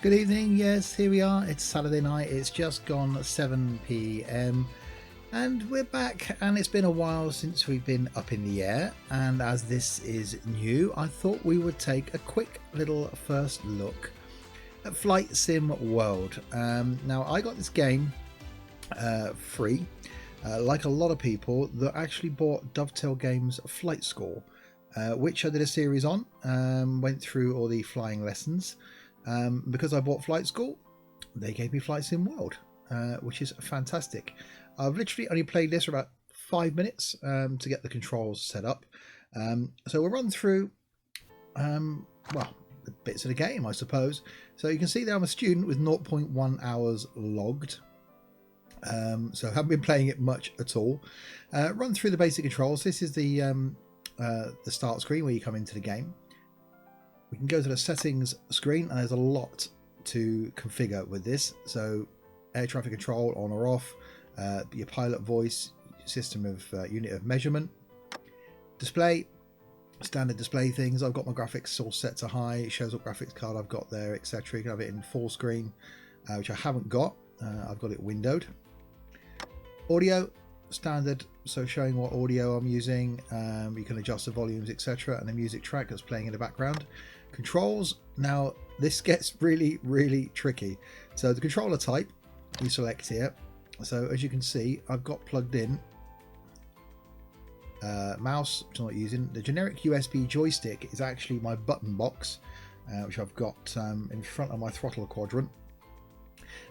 Good evening. Yes, here we are. It's Saturday night. It's just gone 7 p.m. and we're back. And it's been a while since we've been up in the air. And as this is new, I thought we would take a quick little first look at Flight Sim World. Now, I got this game free, like a lot of people that actually bought Dovetail Games Flight School, which I did a series on. Went through all the flying lessons. Because I bought Flight School, they gave me Flight Sim World, which is fantastic. I've literally only played this for about 5 minutes to get the controls set up. So we'll run through, well, the bits of the game, I suppose. So you can see that I'm a student with 0.1 hours logged. So I haven't been playing it much at all. Run through the basic controls. This is the start screen where you come into the game. We can go to the settings screen, and there's a lot to configure with this. So air traffic control on or off, your pilot voice, system of unit of measurement, display, standard display things. I've got my graphics all set to high. It shows what graphics card I've got there, etc. You can have it in full screen, which I haven't got. I've got it windowed. Audio, standard, so showing what audio I'm using. You can adjust the volumes, etc., and the music track that's playing in the background. Controls, now this gets really tricky. So the controller type you select here. So as you can see, I've got plugged in mouse, which I'm not using. The generic USB joystick is actually my button box, which I've got in front of my throttle quadrant.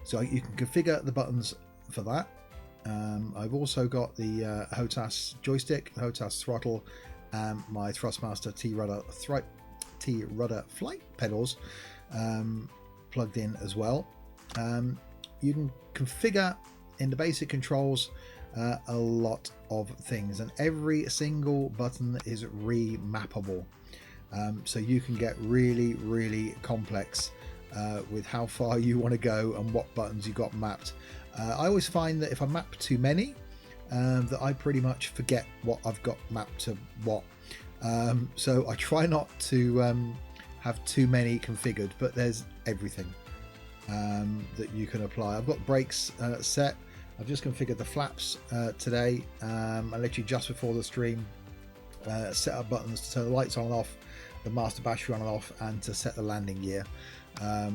So you can configure the buttons for that. I've also got the HOTAS joystick, HOTAS throttle, and my Thrustmaster T-Rudder flight pedals plugged in as well. You can configure in the basic controls a lot of things, and every single button is remappable. So you can get really complex with how far you want to go and what buttons you got mapped. I always find that if I map too many, that I pretty much forget what I've got mapped to what. So I try not to have too many configured, but there's everything that you can apply. I've got brakes set. I've just configured the flaps today. I literally just before the stream set up buttons to turn the lights on and off, the master battery on and off, and to set the landing gear. Yeah,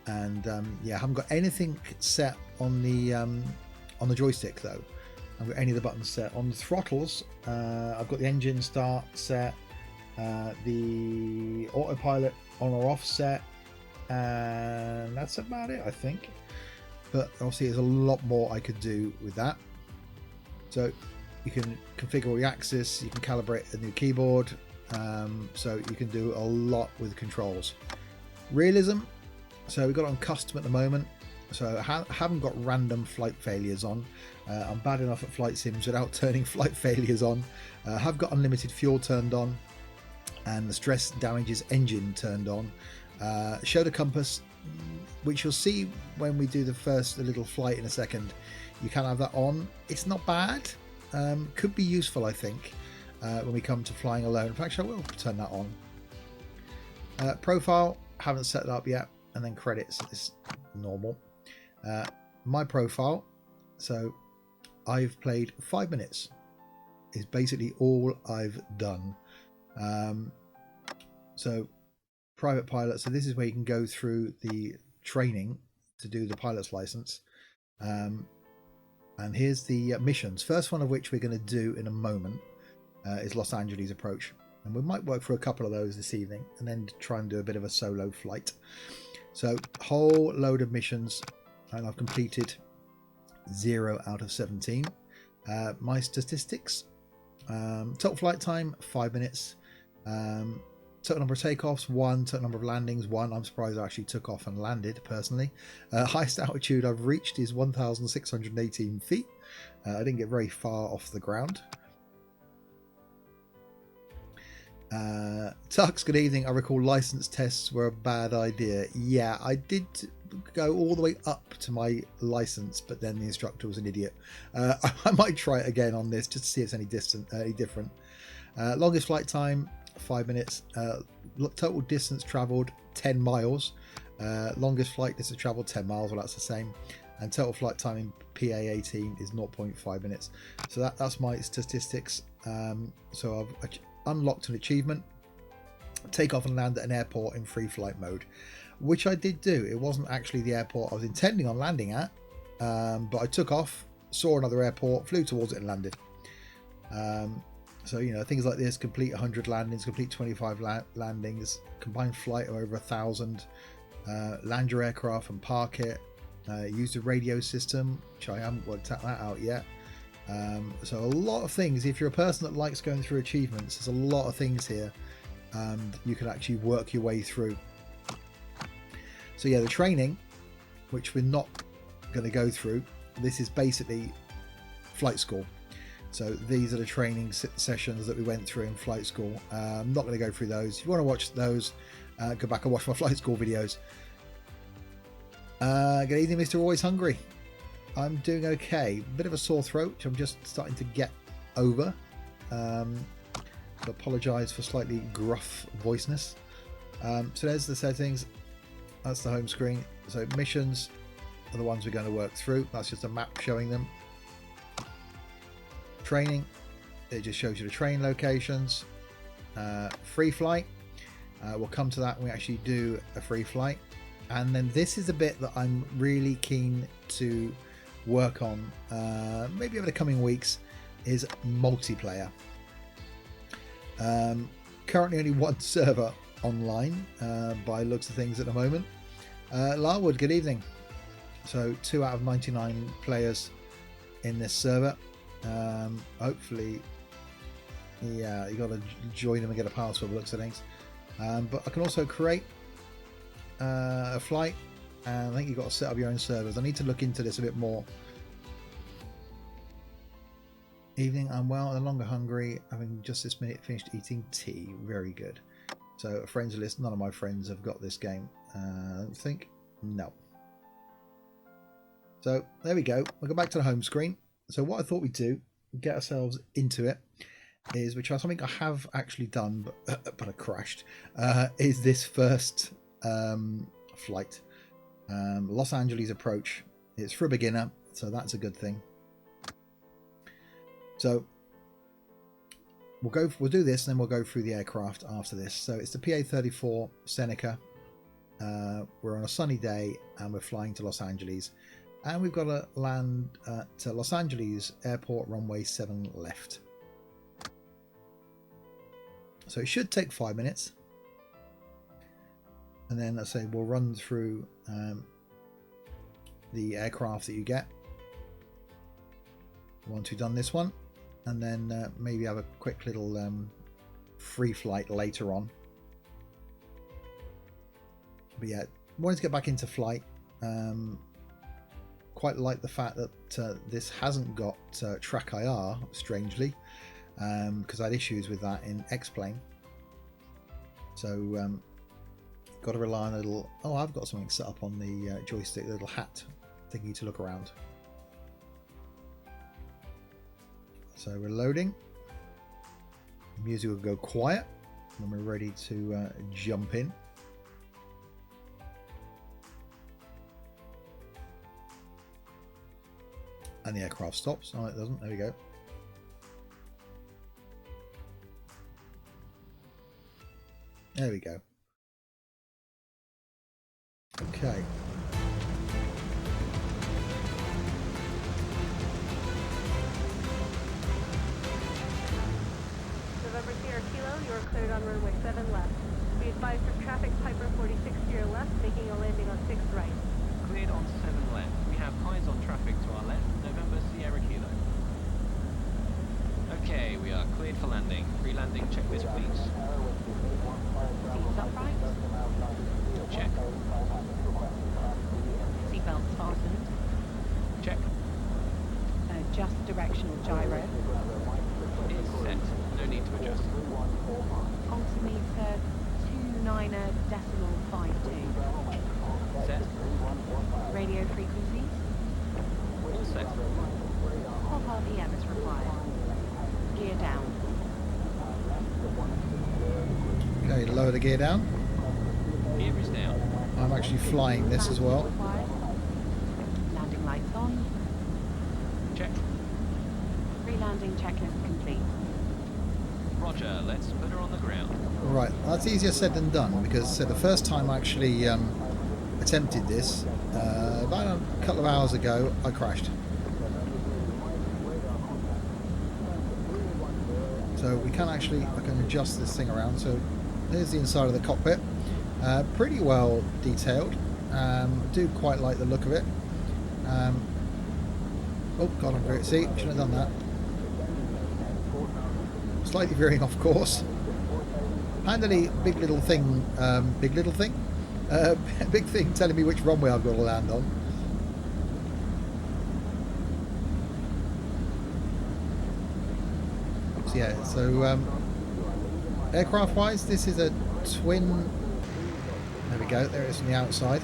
I haven't got anything set on the joystick though. I haven't got any of the buttons set on the throttles. I've got the engine start set, the autopilot on or off set, and that's about it, I think. But obviously there's a lot more I could do with that. So you can configure all your axis, you can calibrate a new keyboard, so you can do a lot with controls. Realism, so we've got it on custom at the moment, so I haven't got random flight failures on. I'm bad enough at flight sims without turning flight failures on. I have got unlimited fuel turned on, and the stress damages engine turned on. Show the compass, which you'll see when we do the little flight in a second. You can have that on. It's not bad. Could be useful, I think, when we come to flying alone. In fact, I will turn that on. Profile, haven't set that up yet. And then credits is normal. My profile, so I've played 5 minutes, is basically all I've done. So private pilot, so this is where you can go through the training to do the pilot's license. And here's the missions. First one of which we're going to do in a moment is Los Angeles approach, and we might work for a couple of those this evening and then try and do a bit of a solo flight. So whole load of missions, and I've completed 0 out of 17. My statistics, total flight time 5 minutes, total number of takeoffs 1, total number of landings 1. I'm surprised I actually took off and landed personally. Highest altitude I've reached is 1,618 feet. I didn't get very far off the ground. Tux, good evening. I recall license tests were a bad idea. Yeah, I did go all the way up to my license, but then the instructor was an idiot. I might try it again on this just to see if it's any different. Longest flight time 5 minutes. Total distance traveled 10 miles. Longest flight distance traveled 10 miles, well that's the same, and total flight time in PA18 is 0.5 minutes. So that's my statistics. So I've unlocked an achievement, take off and land at an airport in free flight mode, which I did do. It wasn't actually the airport I was intending on landing at, but I took off, saw another airport, flew towards it and landed. So, you know, things like this: complete 100 landings, complete 25 landings, combined flight of over 1,000, land your aircraft and park it, use the radio system, which I haven't worked that out yet. So a lot of things. If you're a person that likes going through achievements, there's a lot of things here, and you can actually work your way through. So yeah, the training, which we're not going to go through, this is basically flight school. So these are the training sessions that we went through in flight school. I'm not going to go through those. If you want to watch those, go back and watch my flight school videos. Good evening, Mr. Always Hungry. I'm doing okay. Bit of a sore throat, which I'm just starting to get over. So apologise for slightly gruff voiceness. So there's the settings. That's the home screen. So missions are the ones we're going to work through. That's just a map showing them. Training, it just shows you the train locations. Free flight, we'll come to that when we actually do a free flight. And then this is a bit that I'm really keen to work on, maybe over the coming weeks, is multiplayer. Currently only one server online by looks of things at the moment. Larwood, good evening. So 2 out of 99 players in this server. Hopefully, yeah, you got to join them and get a password, looks of things. But I can also create a flight, and I think you've got to set up your own servers. I need to look into this a bit more. Evening, I'm well, no longer hungry, having just this minute finished eating tea. Very good. So a friends list, none of my friends have got this game. I don't think. No. So there we go. We'll go back to the home screen. So what I thought we'd do, get ourselves into it, is, which is something I have actually done, but I crashed, is this first flight. Los Angeles approach. It's for a beginner, so that's a good thing. So we'll do this, and then we'll go through the aircraft after this. So it's the PA-34 Seneca. We're on a sunny day, and we're flying to Los Angeles. And we've got to land at Los Angeles Airport, runway 7 left. So it should take 5 minutes. And then, let's say, we'll run through the aircraft that you get once we've done this one. And then maybe have a quick little free flight later on. But yeah, wanted to get back into flight. Quite like the fact that this hasn't got track IR, strangely, because I had issues with that in X-Plane. So got to rely on a little. Oh, I've got something set up on the joystick, a little hat thingy to look around. So we're loading. The music will go quiet when we're ready to jump in. And the aircraft stops. Oh, it doesn't. There we go. There we go. Okay. November Sierra Kilo, you are cleared on runway 7 left. Be advised of traffic Piper 46 to your left, making a landing on 6th right. Cleared on 7 left. We have eyes on traffic to our left, November Sierra Kilo. Okay, we are cleared for landing. Pre-landing checklist, please. Seats upright. Check. Seatbelts fastened. Check. Adjust directional gyro. Is set. No need to adjust. Altimeter 29.52. Set. Radio frequencies. All set. Pop RPM is required. Gear down. Okay, lower the gear down. Gear is down. I'm actually flying this as well. Landing lights on. Check. Pre-landing checklist complete. Roger, let's put her on the ground. Right, that's easier said than done, because the first time I actually attempted this, about a couple of hours ago, I crashed. So we can actually, I can adjust this thing around. So here's the inside of the cockpit. Pretty well detailed. I do quite like the look of it. Oh god, I'm very, see, shouldn't have done that. Slightly veering off course. Handily, big little thing, big thing telling me which runway I've got to land on. So yeah, so aircraft wise, this is a twin. There we go, there it is from the outside.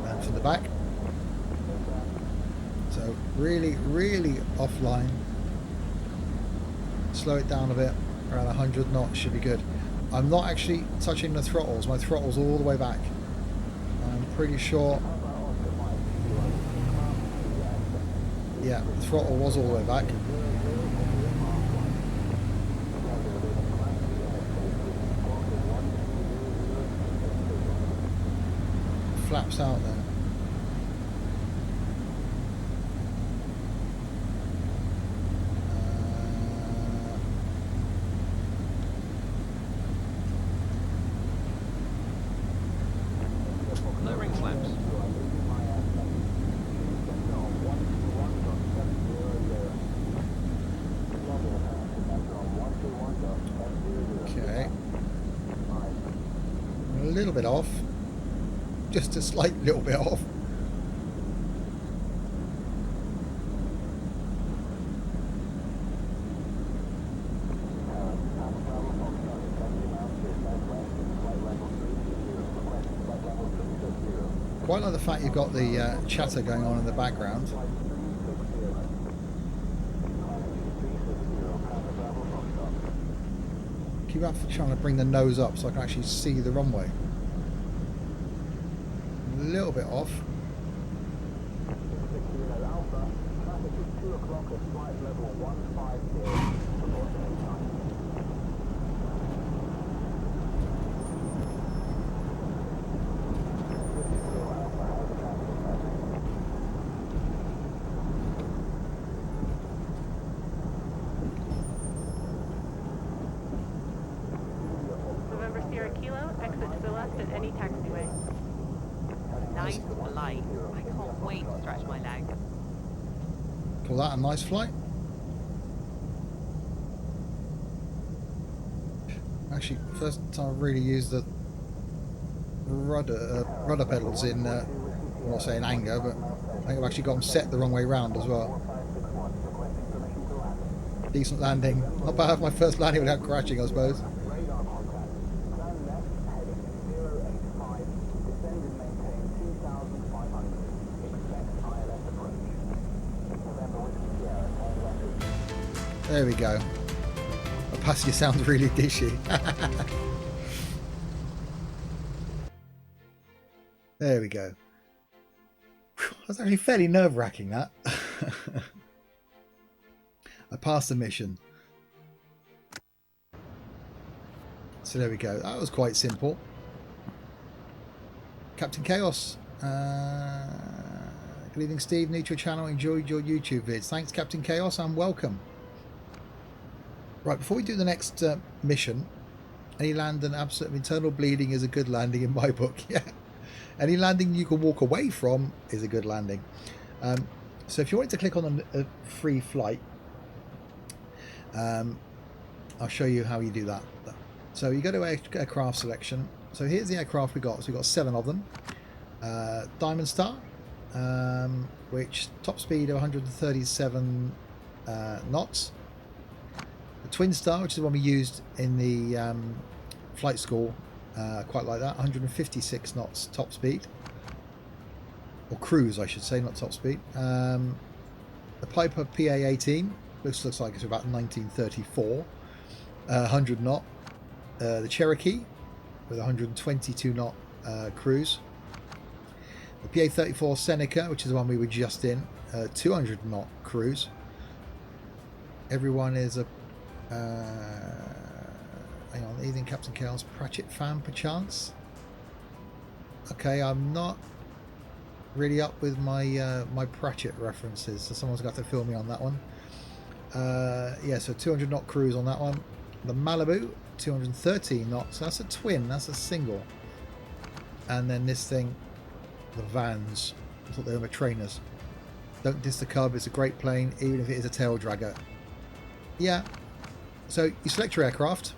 And from the back. So really, really offline. Slow it down a bit, around 100 knots should be good. I'm not actually touching the throttles, my throttle's all the way back. I'm pretty sure. Yeah, the throttle was all the way back. Flaps out there. Lowering flaps. Okay. A little bit off. Just a slight little bit off. Quite like the fact you've got the chatter going on in the background. Keep up for trying to bring the nose up so I can actually see the runway. A little bit off. November Sierra Kilo, exit to the left at any taxiway. Nice flight. I can't wait to stretch my legs. Call that a nice flight. Actually, first time I've really used the rudder pedals in, I'm not saying anger, but I think I've actually got them set the wrong way round as well. Decent landing. Not bad, my first landing without crashing, I suppose. There we go. My passenger sounds really dishy. There we go. Whew, that's actually fairly nerve-wracking, that. I passed the mission. So there we go. That was quite simple. Captain Chaos. Good evening, Steve. New to your channel. Enjoyed your YouTube vids. Thanks, Captain Chaos, and welcome. Right, before we do the next mission, any landing absolute internal bleeding is a good landing in my book. Yeah, any landing you can walk away from is a good landing. So if you wanted to click on a free flight, I'll show you how you do that. So you go to aircraft selection. So here's the aircraft we got. So we've got 7 of them. Diamond Star, which top speed of 137 knots. The Twin Star, which is the one we used in the flight school, quite like that, 156 knots top speed, or cruise I should say, not top speed. The Piper PA-18 looks like it's about 1934, 100 knot. the Cherokee with 122 knot cruise. The PA-34 Seneca, which is the one we were just in, 200 knot cruise. Everyone is a hang on, evening Captain Chaos Pratchett fan perchance. Okay, I'm not really up with my my Pratchett references, so someone's got to fill me on that one. Yeah, so 200 knot cruise on that one. The Malibu, 213 knots. So that's a twin, that's a single. And then this thing, the Vans. I thought they were trainers. Don't diss the Cub, it's a great plane, even if it is a tail dragger. Yeah. So you select your aircraft.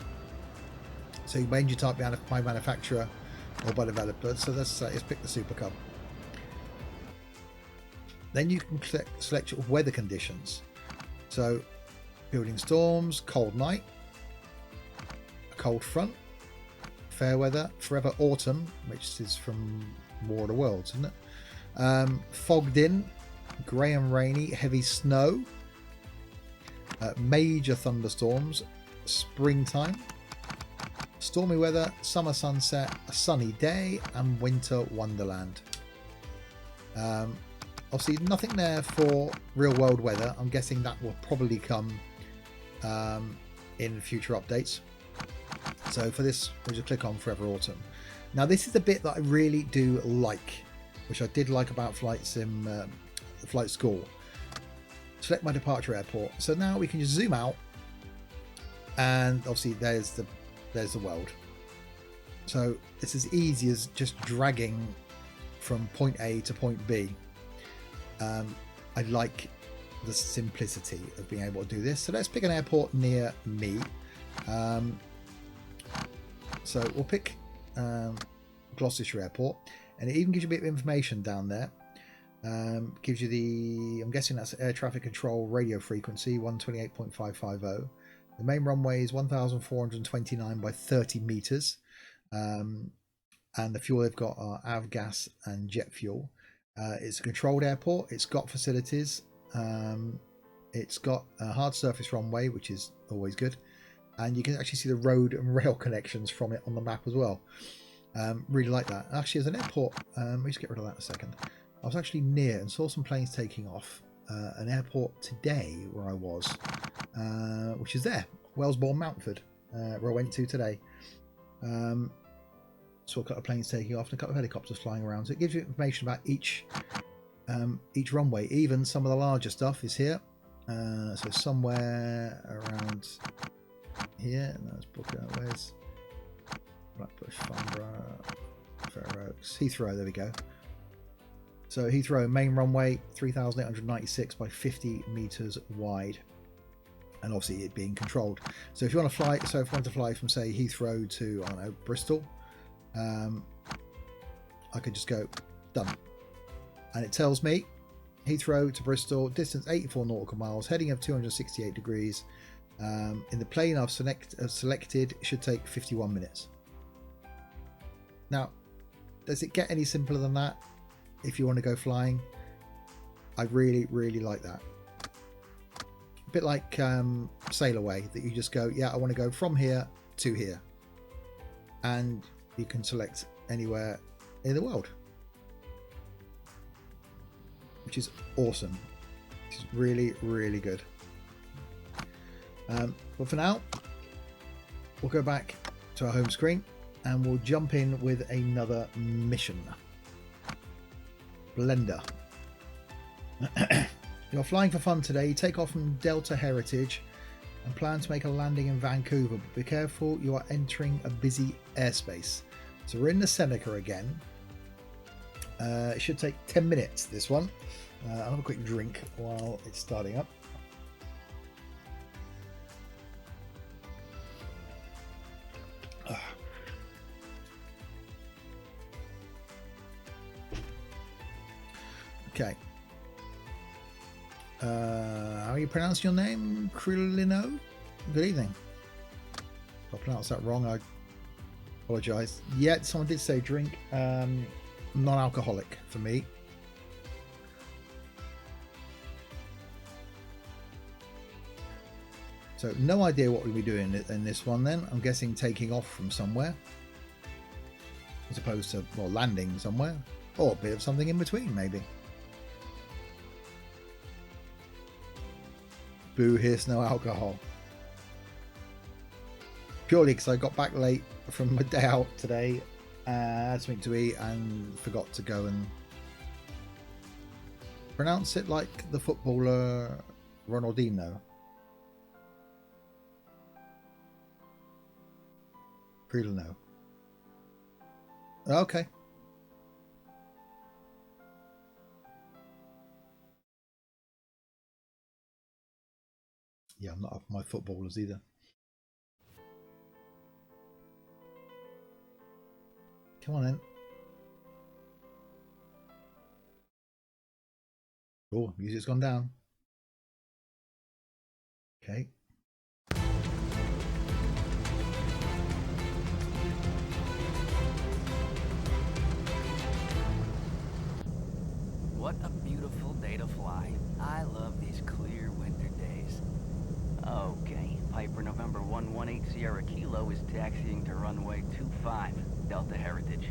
So you change your type by manufacturer or by developer. So let's pick the Super Cub. Then you can select your weather conditions. So building storms, cold night, a cold front, fair weather, forever autumn, which is from War of the Worlds, isn't it? Fogged in, grey and rainy, heavy snow, major thunderstorms, springtime, stormy weather, summer sunset, a sunny day, and winter wonderland. Obviously nothing there for real world weather. I'm guessing that will probably come in future updates. So for this, we'll just click on Forever Autumn. Now this is the bit that I really do like, which I did like about Flight Sim, Flight School. Select my departure airport. So now we can just zoom out, and obviously there's the world. So it's as easy as just dragging from point A to point B. I like the simplicity of being able to do this. So let's pick an airport near me. So we'll pick Gloucestershire Airport, and it even gives you a bit of information down there. Gives you the, I'm guessing that's air traffic control radio frequency 128.550. The main runway is 1,429 by 30 meters, and the fuel they've got are avgas and jet fuel. It's a controlled airport. It's got facilities. It's got a hard surface runway, which is always good, and you can actually see the road and rail connections from it on the map as well. Really like that. Actually, as an airport, let me just get rid of that in a second. I was actually near and saw some planes taking off. An airport today where I was, which is there, Wellesbourne Mountford, where I went to today. Saw a couple of planes taking off and a couple of helicopters flying around. So it gives you information about each runway. Even some of the larger stuff is here. So somewhere around here. Let's book out. Where's Blackbush, Farnborough, Fair Oaks, Heathrow? There we go. So Heathrow main runway 3,896 by 50 meters wide, and obviously it being controlled. So if you want to fly, so if I want to fly from say Heathrow to, I don't know, Bristol, I could just go done, and it tells me Heathrow to Bristol, distance 84 nautical miles, heading of 268 degrees. In the plane I've selected, it should take 51 minutes. Now, does it get any simpler than that? If you want to go flying, I really like that. A bit like Sail Away, that you just go, yeah, I want to go from here to here, and you can select anywhere in the world, which is awesome. It's really good. But for now, we'll go back to our home screen and we'll jump in with another mission. Blender. You're flying for fun today. You take off from Delta Heritage and plan to make a landing in Vancouver, but be careful, you are entering a busy airspace. So we're in the Seneca again. It should take 10 minutes, this one. I'll have a quick drink while it's starting up. Okay. How you pronounce your name? Krillino? Good evening. If I pronounced that wrong, I apologise. Yeah, someone did say drink. Non-alcoholic for me. So no idea what we'll be doing in this one then. I'm guessing taking off from somewhere. As opposed to, well, landing somewhere. Or a bit of something in between, maybe. Boo, here's no alcohol. Purely because I got back late from my day out today. Had something to eat and forgot to go and pronounce it like the footballer Ronaldinho. Prilno. Okay. Yeah, I'm not up my footballers either. Come on then. Oh, music's gone down. Okay. What a beautiful day to fly. I love these clear winter days. Okay, Piper November 118 Sierra Kilo is taxiing to runway 25, Delta Heritage.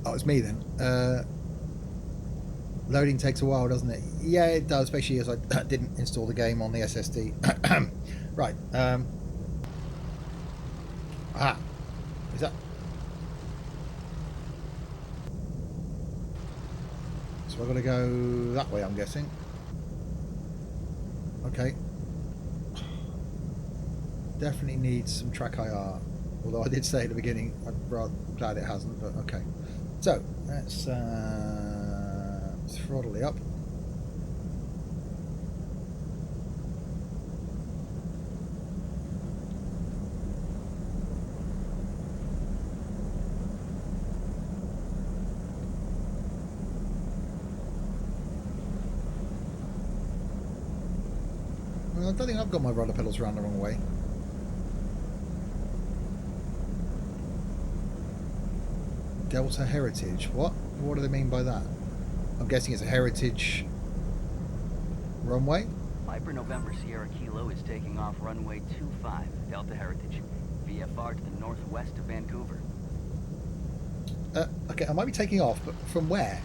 Oh, it's me then. Loading takes a while, doesn't it? Yeah, it does, especially as I didn't install the game on the SSD. Right. Is that... So I've got to go that way, I'm guessing. Okay. Definitely needs some track IR. Although I did say at the beginning, I'm rather glad it hasn't, but okay. So, let's throttle it up. Well, I don't think I've got my rudder pedals around the wrong way. Delta Heritage. What? What do they mean by that? I'm guessing it's a heritage runway. Piper November Sierra Kilo is taking off runway 25, Delta Heritage, VFR to the northwest of Vancouver. Okay, I might be taking off, but from where?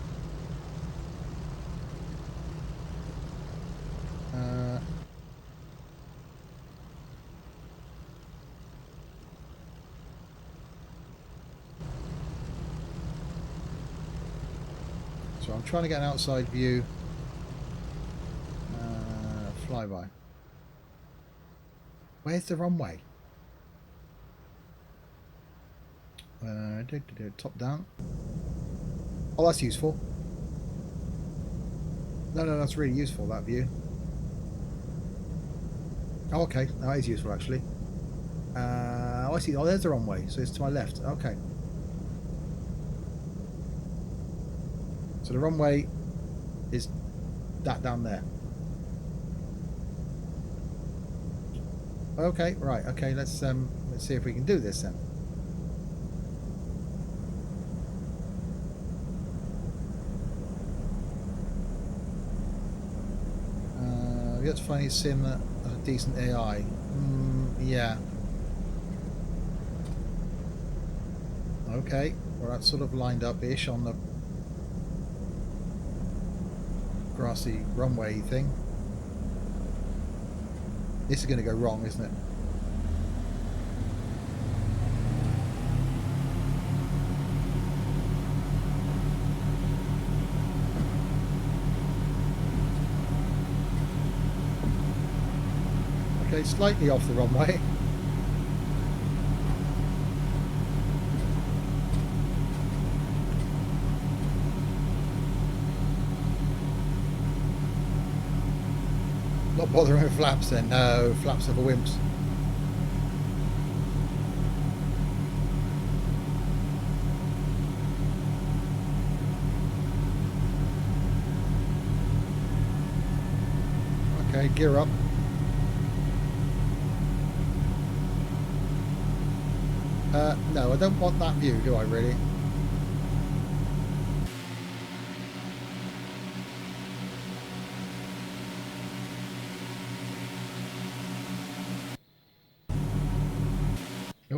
So I'm trying to get an outside view. Flyby. Where's the runway? Top down. Oh, that's useful. No, that's really useful, that view. Oh, okay. That is useful, actually. Oh, I see. Oh, there's the runway. So it's to my left. Okay. So the runway is that down there. Okay, right. Okay, let's see if we can do this then. We have to find a sim that has a decent AI. Yeah. Okay, well that's sort of lined up-ish on the grassy runway thing. This is going to go wrong, isn't it? Okay, slightly off the runway. Not bothering with flaps then. No, flaps are for wimps. Okay, gear up. No, I don't want that view, do I really?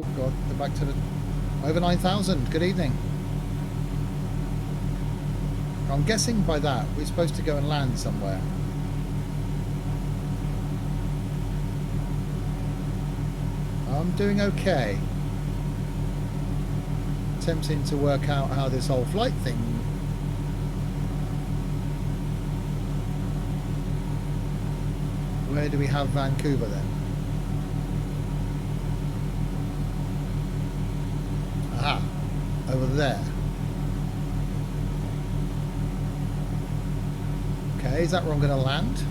Oh god, they're back to the over 9,000. Good evening. I'm guessing by that we're supposed to go and land somewhere. I'm doing okay. Attempting to work out how this whole flight thing. Where do we have Vancouver then? Aha, over there. Okay, is that where I'm going to land?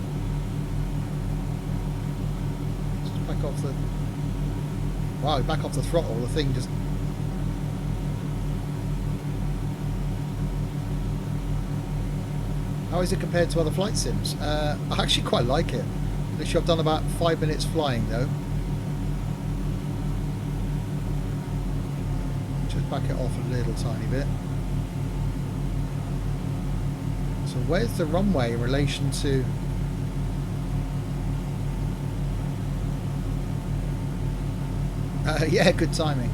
Just back off the... Wow, back off the throttle, the thing just... How is it compared to other flight sims? I actually quite like it. Literally, I've done about 5 minutes flying though. Just back it off a little tiny bit. So where's the runway in relation to... yeah, good timing.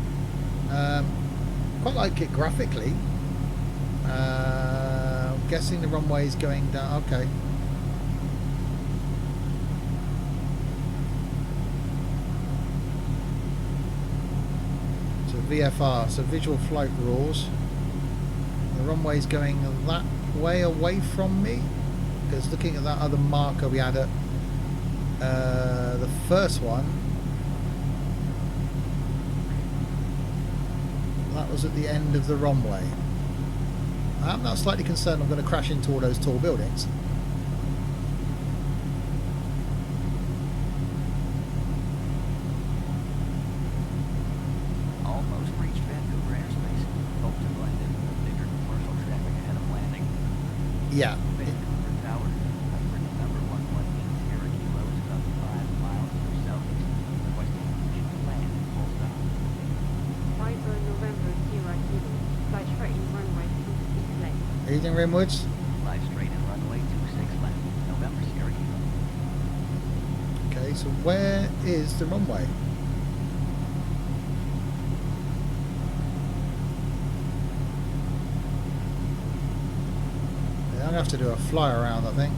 Quite like it graphically. I'm guessing the runway is going down. Okay. So VFR, so visual flight rules. The runway is going that way away from me, because looking at that other marker we had at the first one, that was at the end of the runway. I'm now slightly concerned I'm going to crash into all those tall buildings. Almost reached Vancouver airspace. Hope to blend in with bigger commercial traffic ahead of landing. Yeah. Vancouver Tower, Piper November 118 Sierra Kilo is about 5 miles to the southeast. Requesting permission to land in full stop. Piper November Sierra Kilo. Fly straight in runway 26 left. Evening, Rimwoods. Fly straight in runway 26 left. November Sierra Kilo. Okay, so where is the runway? Yeah, I'm going to have to do a fly around, I think.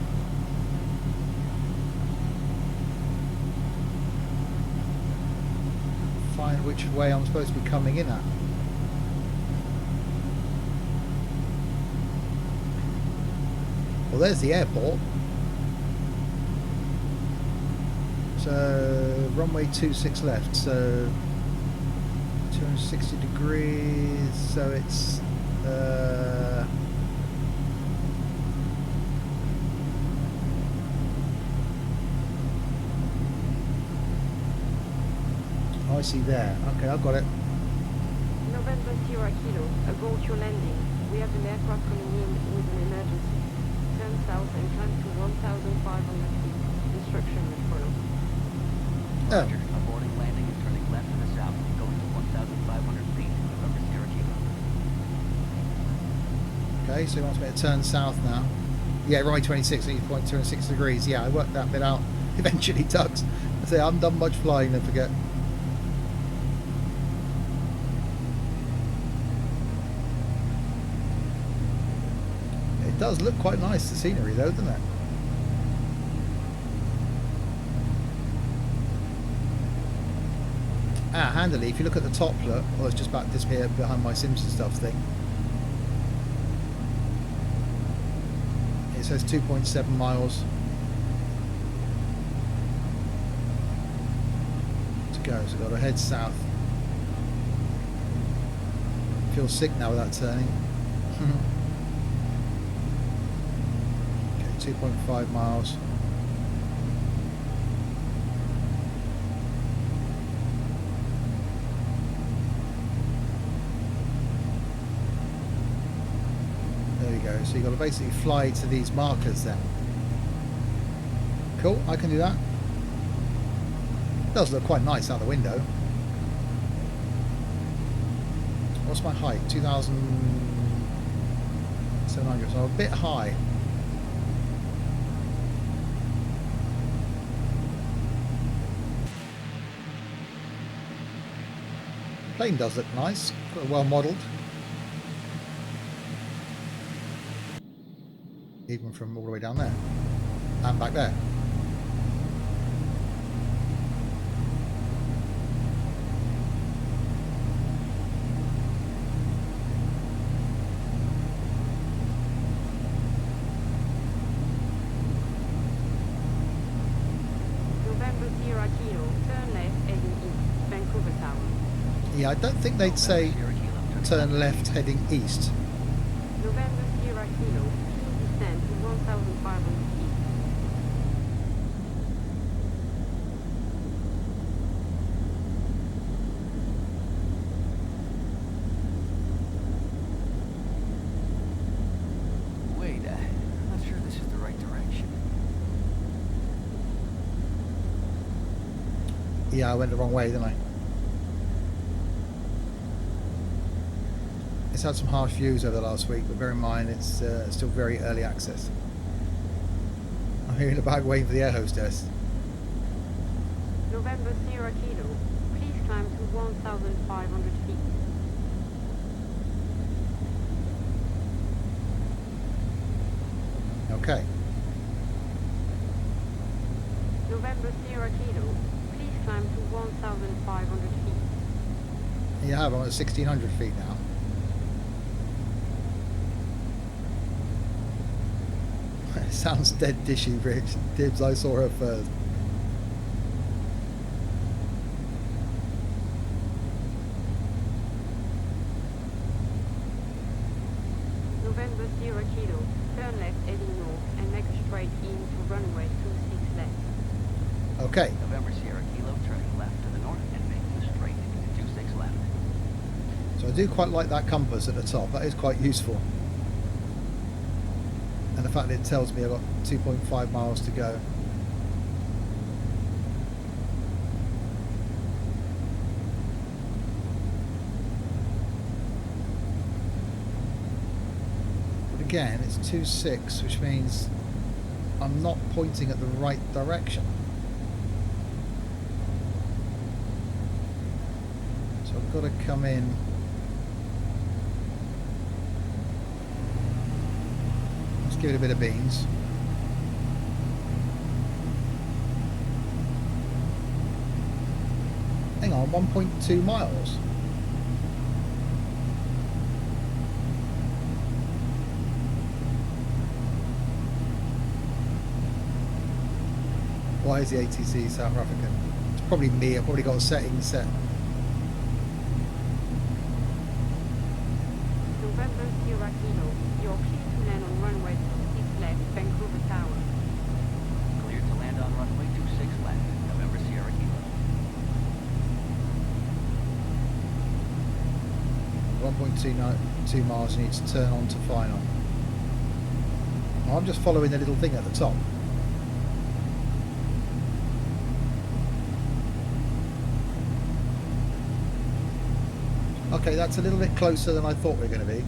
Find which way I'm supposed to be coming in at. Well, there's the airport. So runway 26 left, so 260 degrees, so it's oh, I see there. Okay, I've got it. November Sierra Kilo. Abort your landing. We have an aircraft coming in with an emergency. Turn south and climb to 1,500 feet. Instruction will follow. Oh. Roger. Aborting landing and turning left to the south, going to 1,500 feet. November Sierra Kilo. Okay, so he wants me to turn south now. Yeah, runway 26, so you point 206 degrees. Yeah, I worked that bit out. Eventually, Tugs. I say I haven't done much flying, don't forget. It does look quite nice, the scenery though, doesn't it? Ah, handily, if you look at the top, look, well, it's just about to disappear behind my Sims and Stuff thing. It says 2.7 miles to go, so I've got to head south. Feel sick now without turning. Okay, 2.5 miles. There we go, so you've got to basically fly to these markers then. Cool, I can do that. It does look quite nice out the window. What's my height? 2,700, so I'm a bit high. plane does look nice, quite well modelled. Even from all the way down there. And back there. November Sierra Kilo, turn left heading east, Vancouver Tower. Yeah, I don't think they'd say Sierra Kilo, turn left heading east. November Sierra Kilo, please descend to 1,500 feet. Wait, I'm not sure this is the right direction. Yeah, I went the wrong way, didn't I? It's had some harsh views over the last week, but bear in mind it's still very early access. I'm here in the back waiting for the air hostess. November Sierra Kilo, please climb to 1,500 feet. Okay. November Sierra Kilo, please climb to 1,500 feet. Yeah, I'm at 1,600 feet now. It sounds dead dishy, Rich. Dibs, I saw her first. November Sierra Kilo, turn left heading north and make a straight in to runway 26 left. Okay. November Sierra Kilo, turning left to the north and making a straight into 26 left. So I do quite like that compass at the top. That is quite useful. And the fact that it tells me I've got 2.5 miles to go. But again, it's 2.6, which means I'm not pointing at the right direction. So I've got to come in. Give it a bit of beans. Hang on, 1.2 miles. Why is the ATC South African? It's probably me. I've probably got a setting set. November Sierra Kilo, you're clear to land on runway 26 left, Vancouver Tower. Cleared to land on runway 26 left, November Sierra Kilo. 1.2 miles, you need to turn on to final. I'm just following the little thing at the top. Okay, that's a little bit closer than I thought we were going to be.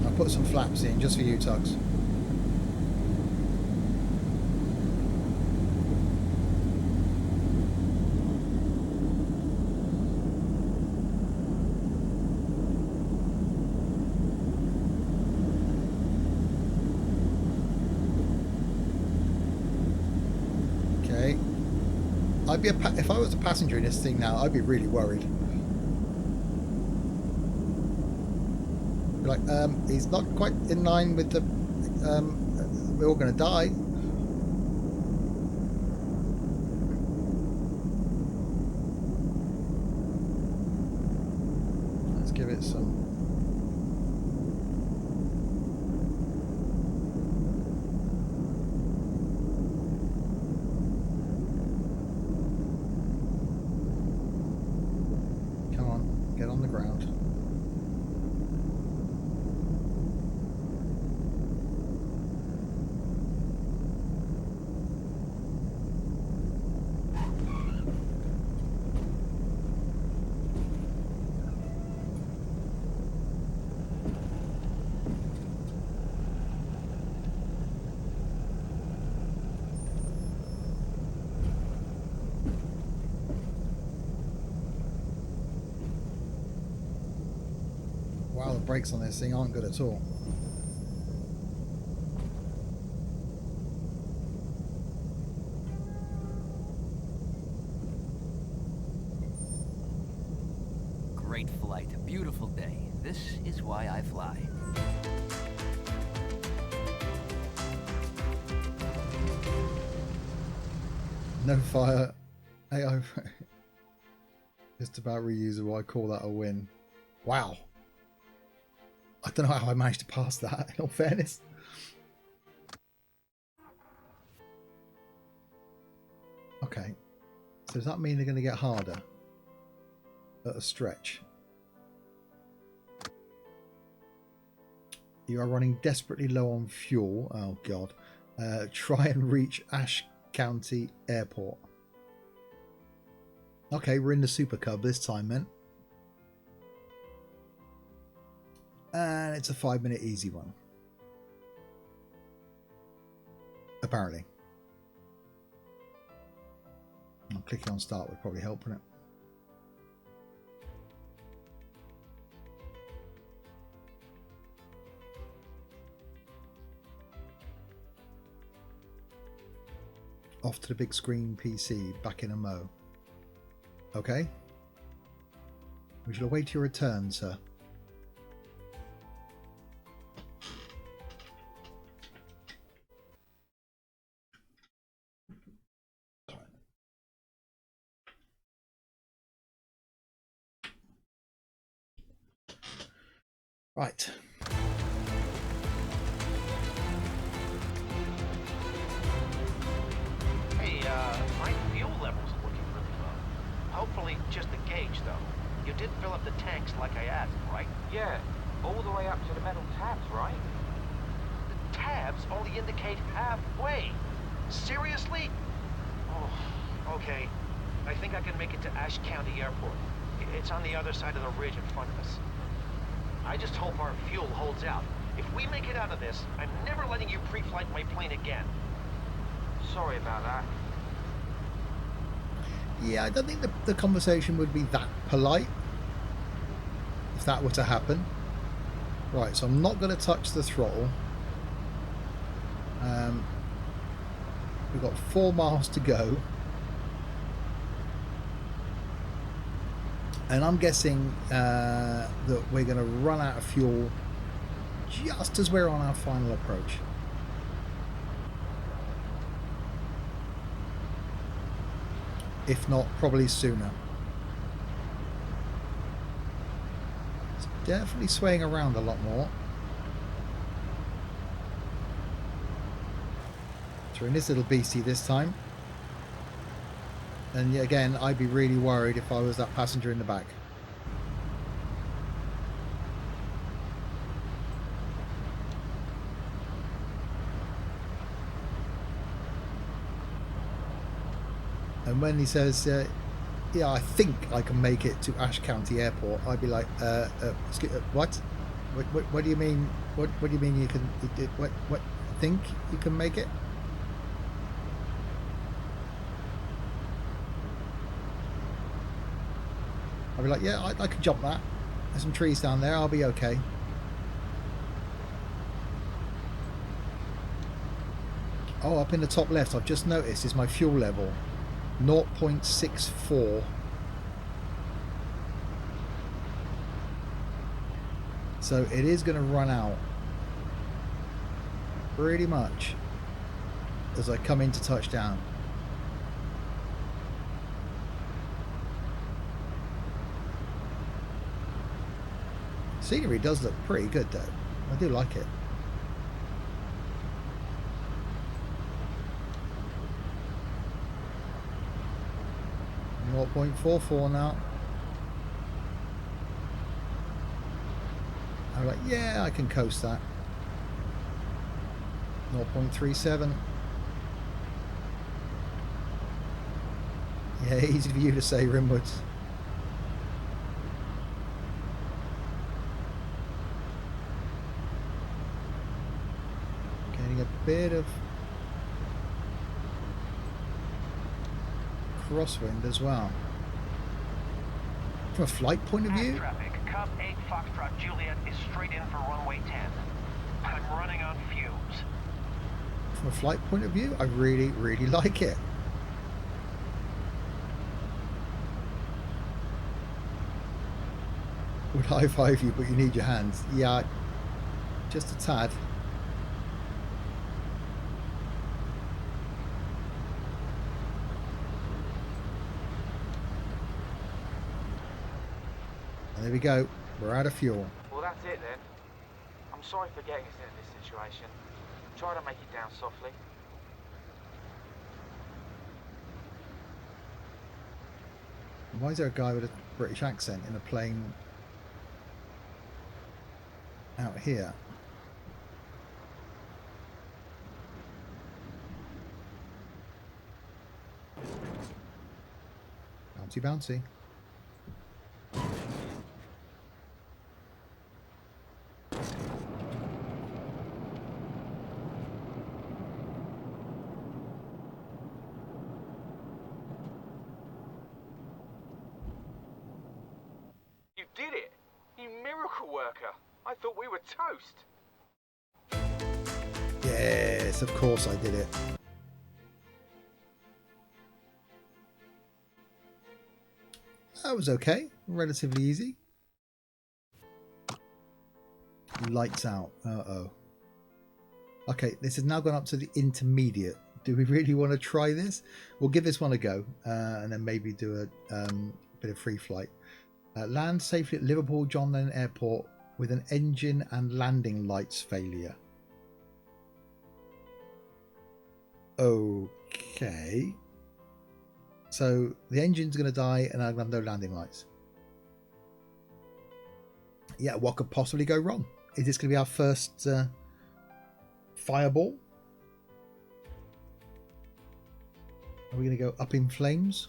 I'll put some flaps in just for you, Tugs. I'd be if I was a passenger in this thing now, I'd be really worried. Be like, he's not quite in line with the. We're all going to die. Let's give it some. Get on the ground. God, the brakes on this thing aren't good at all. Great flight, a beautiful day. This is why I fly. No fire. AI. Just about reusable. I call that a win. Wow. I don't know how I managed to pass that, in all fairness. Okay. So does that mean they're going to get harder at a stretch? You are running desperately low on fuel. Oh, God. Try and reach Ashe County Airport. Okay, we're in the Super Cub this time, then. And it's a 5-minute easy one. Apparently. Clicking on start would probably help, wouldn't it? Off to the big screen PC, back in a mo. Okay. We shall await your return, sir. Right. Hey, my fuel levels are looking really low. Hopefully just the gauge, though. You did fill up the tanks like I asked, right? Yeah, all the way up to the metal tabs, right? The tabs only indicate halfway. Seriously? Oh, okay. I think I can make it to Ashe County Airport. It's on the other side of the ridge in front of us. I just hope our fuel holds out. If we make it out of this, I'm never letting you pre-flight my plane again. Sorry about that. Yeah, I don't think the conversation would be that polite if that were to happen. Right, so I'm not going to touch the throttle. We've got 4 miles to go. And I'm guessing that we're going to run out of fuel just as we're on our final approach. If not, probably sooner. It's definitely swaying around a lot more. So we're in this little beastie this time. And yet again, I'd be really worried if I was that passenger in the back. And when he says, yeah, I think I can make it to Ashe County Airport, I'd be like, what? What do you mean? What do you mean you can? What? Think you can make it? I'd be like, yeah, I could jump that. There's some trees down there. I'll be okay. Oh, up in the top left, I've just noticed is my fuel level. 0.64. So it is going to run out pretty much as I come into touchdown. Scenery does look pretty good though. I do like it. .44 now. I'm like, yeah, I can coast that. 0.37. Yeah, easy for you to say, Rimwoods. Getting a bit of crosswind as well. From a flight point of view, Cub 8 Foxtrot Juliet is straight in for runway 10. I'm running on fumes. From a flight point of view, I really, really like it. Would high five you, but you need your hands. Yeah, just a tad. And there we go. We're out of fuel. Well, that's it then. I'm sorry for getting us into this situation. Try to make it down softly. Why is there a guy with a British accent in a plane out here? Bouncy, bouncy. You did it! You miracle worker! I thought we were toast! Yes, of course I did it. That was okay. Relatively easy. Lights out. Uh-oh. Okay, this has now gone up to the intermediate. Do we really want to try this? We'll give this one a go, and then maybe do a bit of free flight. Land safely at Liverpool John Lennon Airport with an engine and landing lights failure. Okay. So the engine's going to die and I'll have no landing lights. Yeah, what could possibly go wrong? Is this going to be our first fireball? Are we going to go up in flames?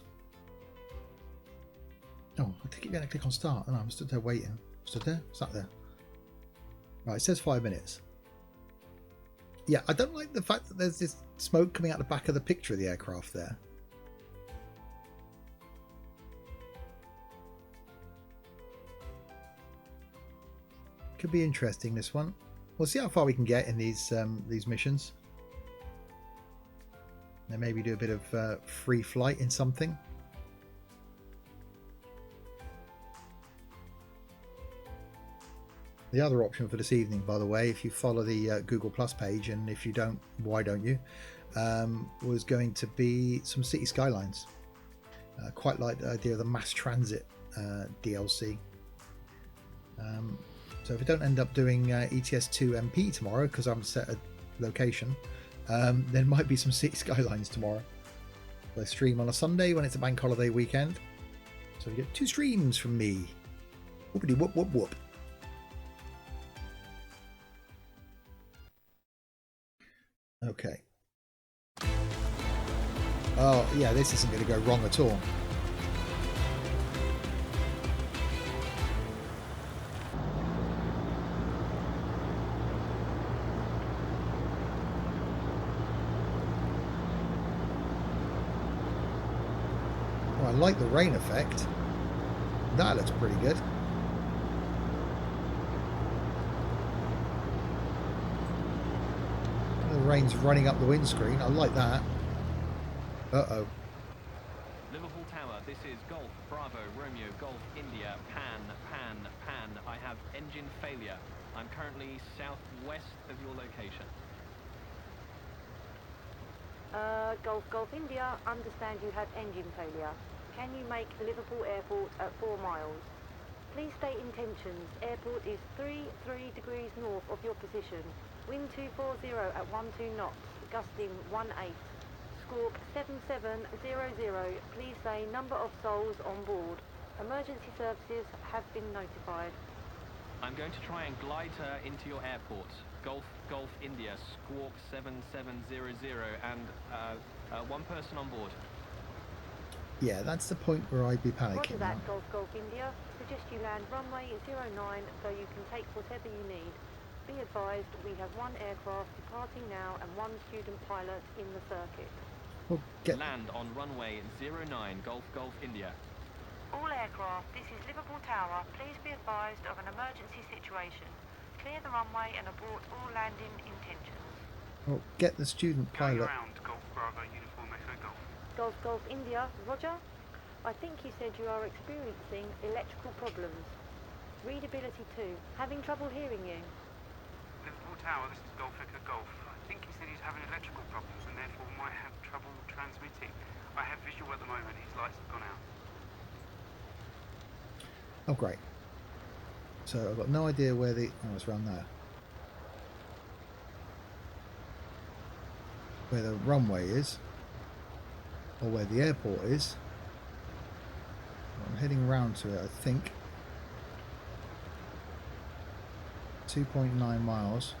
Oh, I think you're going to click on start. Oh, no, I'm stood there waiting. Stood there? Sat there. Right, it says 5 minutes. Yeah, I don't like the fact that there's this smoke coming out the back of the picture of the aircraft there. Could be interesting, this one. We'll see how far we can get in these missions. Then maybe do a bit of free flight in something. The other option for this evening, by the way, if you follow the Google Plus page, and if you don't, why don't you, was going to be some city skylines. Quite like the idea of the mass transit DLC. So if we don't end up doing ETS2 MP tomorrow, because I'm set a location, there might be some city skylines tomorrow. I stream on a Sunday when it's a bank holiday weekend. So you get 2 streams from me. Whoopity whoop whoop whoop. Okay. Oh, yeah, this isn't going to go wrong at all. Oh, I like the rain effect. That looks pretty good. The rain's running up the windscreen. I like that. Uh-oh. Liverpool Tower, this is Golf, Bravo, Romeo, Golf, India, Pan. I have engine failure. I'm currently southwest of your location. Golf India, understand you have engine failure. Can you make Liverpool Airport at 4 miles? Please state intentions. Airport is 3 degrees north of your position. Wind 240 at 12 knots, gusting 18. Squawk 7700. Please say number of souls on board. Emergency services have been notified. I'm going to try and glide her into your airport. Golf India, squawk 7700, and 1 person on board. Yeah, that's the point where I'd be panicking. Roger that, Golf India. Suggest you land runway 09 so you can take whatever you need. Be advised, we have 1 aircraft departing now and 1 student pilot in the circuit. Well, Land on runway 09, Golf India. All aircraft, this is Liverpool Tower. Please be advised of an emergency situation. Clear the runway and abort all landing intentions. Well, get the student Going pilot. around, Golf Bravo, Uniform Echo Golf. Golf Golf India, Roger. I think you said you are experiencing electrical problems. Readability 2. Having trouble hearing you. Liverpool Tower, this is Golf Echo Golf. I think he said he's having electrical problems and therefore might have trouble transmitting. I have visual at the moment, his lights have gone out. Oh, great. So I've got no idea where the... Oh, it's around there. Where the runway is. Or where the airport is. I'm heading around to it, I think. 2.9 miles.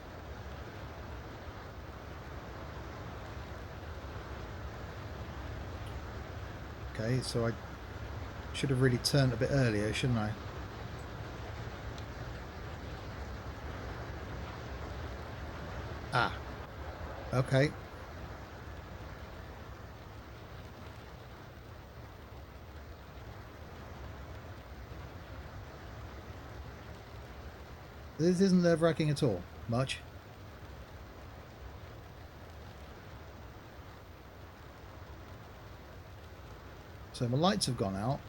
Okay, so I should have really turned a bit earlier, shouldn't I? Ah. Okay. This isn't nerve-wracking at all. Much. So my lights have gone out,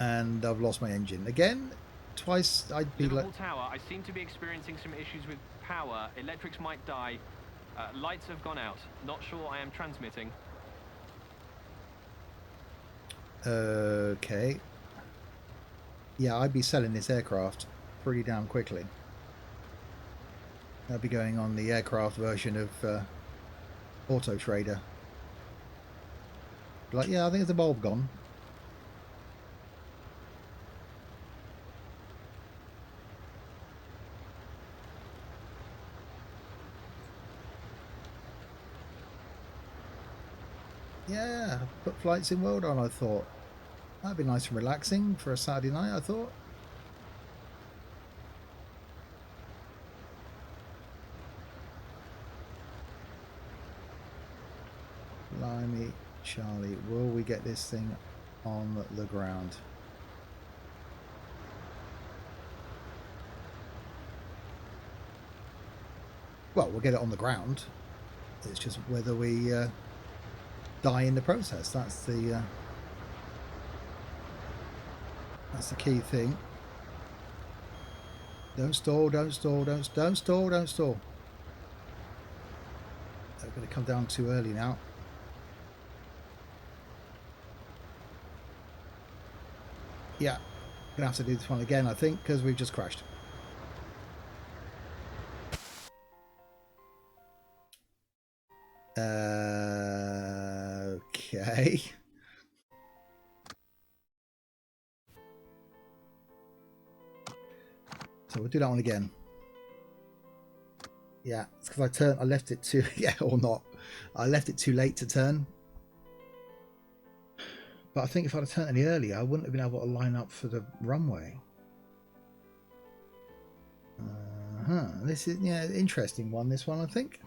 and I've lost my engine again. Twice I'd be Liverpool like... Tower, I seem to be experiencing some issues with power. Electrics might die. Lights have gone out. Not sure I am transmitting. Okay. Yeah, I'd be selling this aircraft pretty damn quickly. I'd be going on the aircraft version of Auto Trader. Like, yeah, I think there's a bulb gone. Yeah, put flights in world on, I thought. That'd be nice and relaxing for a Saturday night, I thought. Blimey, Charlie, will we get this thing on the ground? Well, we'll get it on the ground. It's just whether we die in the process. That's the key thing. Don't stall, don't stall, don't stall, don't stall. They're going to come down too early now. Yeah, gonna have to do this one again, I think, because we've just crashed. Okay. So we'll do that one again. Yeah, it's because I left it too, yeah, or not. I left it too late to turn. But I think if I'd have turned any earlier, I wouldn't have been able to line up for the runway. This is, yeah, interesting one, this one, I think.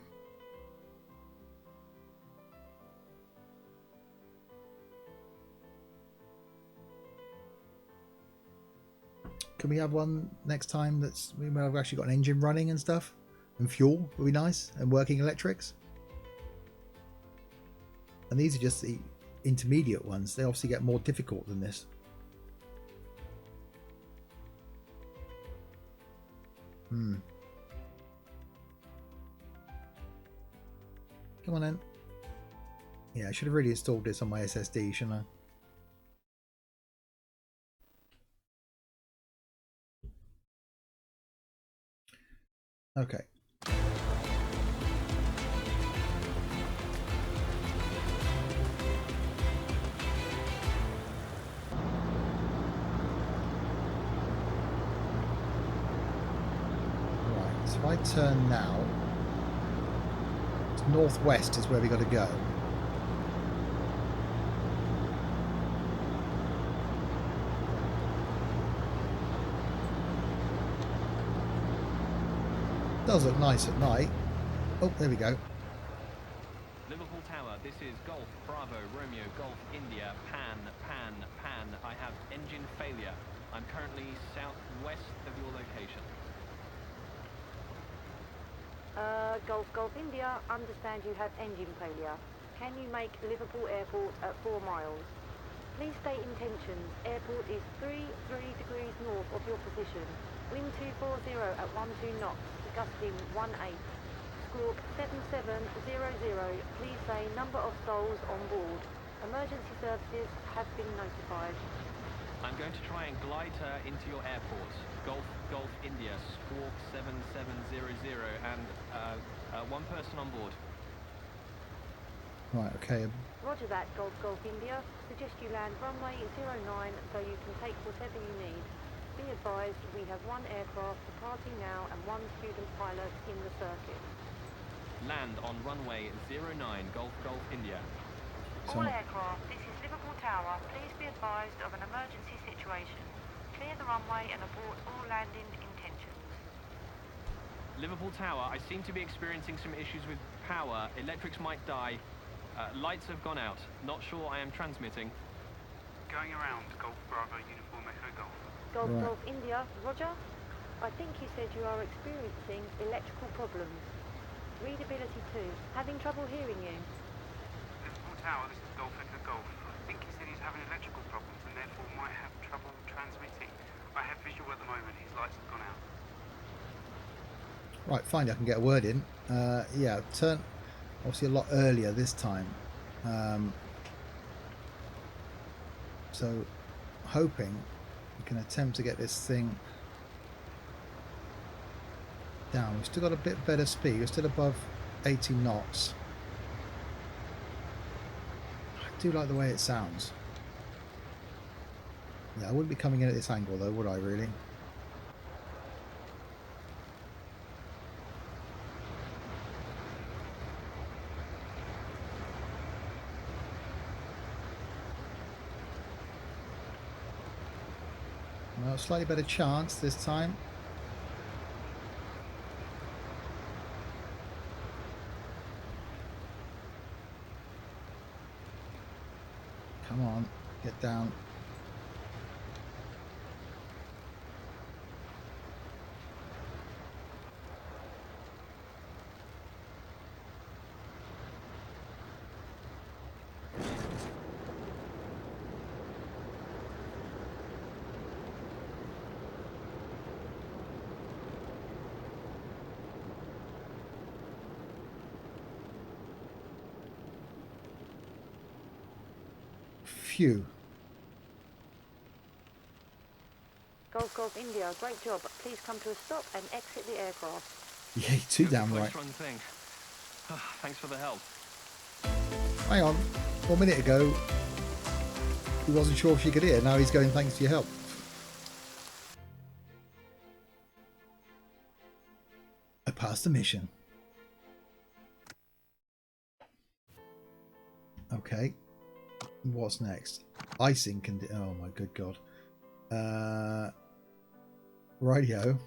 Can we have one next time that's where I've actually got an engine running and stuff? And fuel would be nice, and working electrics. And these are just the intermediate ones. They obviously get more difficult than this. Come on then. Yeah, I should have really installed this on my SSD, shouldn't I? Okay. Right, so if I turn now, northwest is where we got to go. Does look nice at night. Oh, there we go. Liverpool Tower, this is Golf Bravo Romeo Golf India Pan. I have currently southwest of your location. Golf India, understand you have engine failure. Can you make Liverpool Airport at 4 miles? Please state intentions. Airport is 3 degrees north of your position. Wind 240 at 12 knots, gusting 18. Squawk 7700. Please say number of souls on board. Emergency services have been notified. I'm going to try and glide her into your airport. Golf India, squawk 7700, and one person on board. Right, okay. Roger that, Golf India. Suggest you land runway 09 so you can take whatever you need. Be advised, we have 1 aircraft departing now and 1 student pilot in the circuit. Land on runway 09, Golf India. All aircraft, this is Liverpool Tower. Please be advised of an emergency situation. Clear the runway and abort all landing intentions. Liverpool Tower, I seem to be experiencing some issues with power. Electrics might die. Lights have gone out. Not sure I am transmitting. Going around, Golf Bravo, Uniform Echo Golf. Golf India, Roger. I think you said you are experiencing electrical problems. Readability 2. Having trouble hearing you. Liverpool Tower, this is Golf Echo Golf. I think he said he's having electrical problems and therefore might have trouble transmitting. I have visual at the moment, his lights have gone out. Right, fine, I can get a word in. Yeah, turn obviously a lot earlier this time. So, hoping we can attempt to get this thing down. We've still got a bit better speed. We're still above 80 knots. I do like the way it sounds. Yeah, I wouldn't be coming in at this angle though, would I really? Well, slightly better chance this time. Come on, get down. Phew. Golf India, great job. Please come to a stop and exit the aircraft. Yeah, too damn right. Run thing. Thanks for the help. Hang on. 1 minute ago, he wasn't sure if she could hear. Now he's going, thanks for your help. I passed the mission. Okay. What's next? Icing can. Oh my good god. Radio.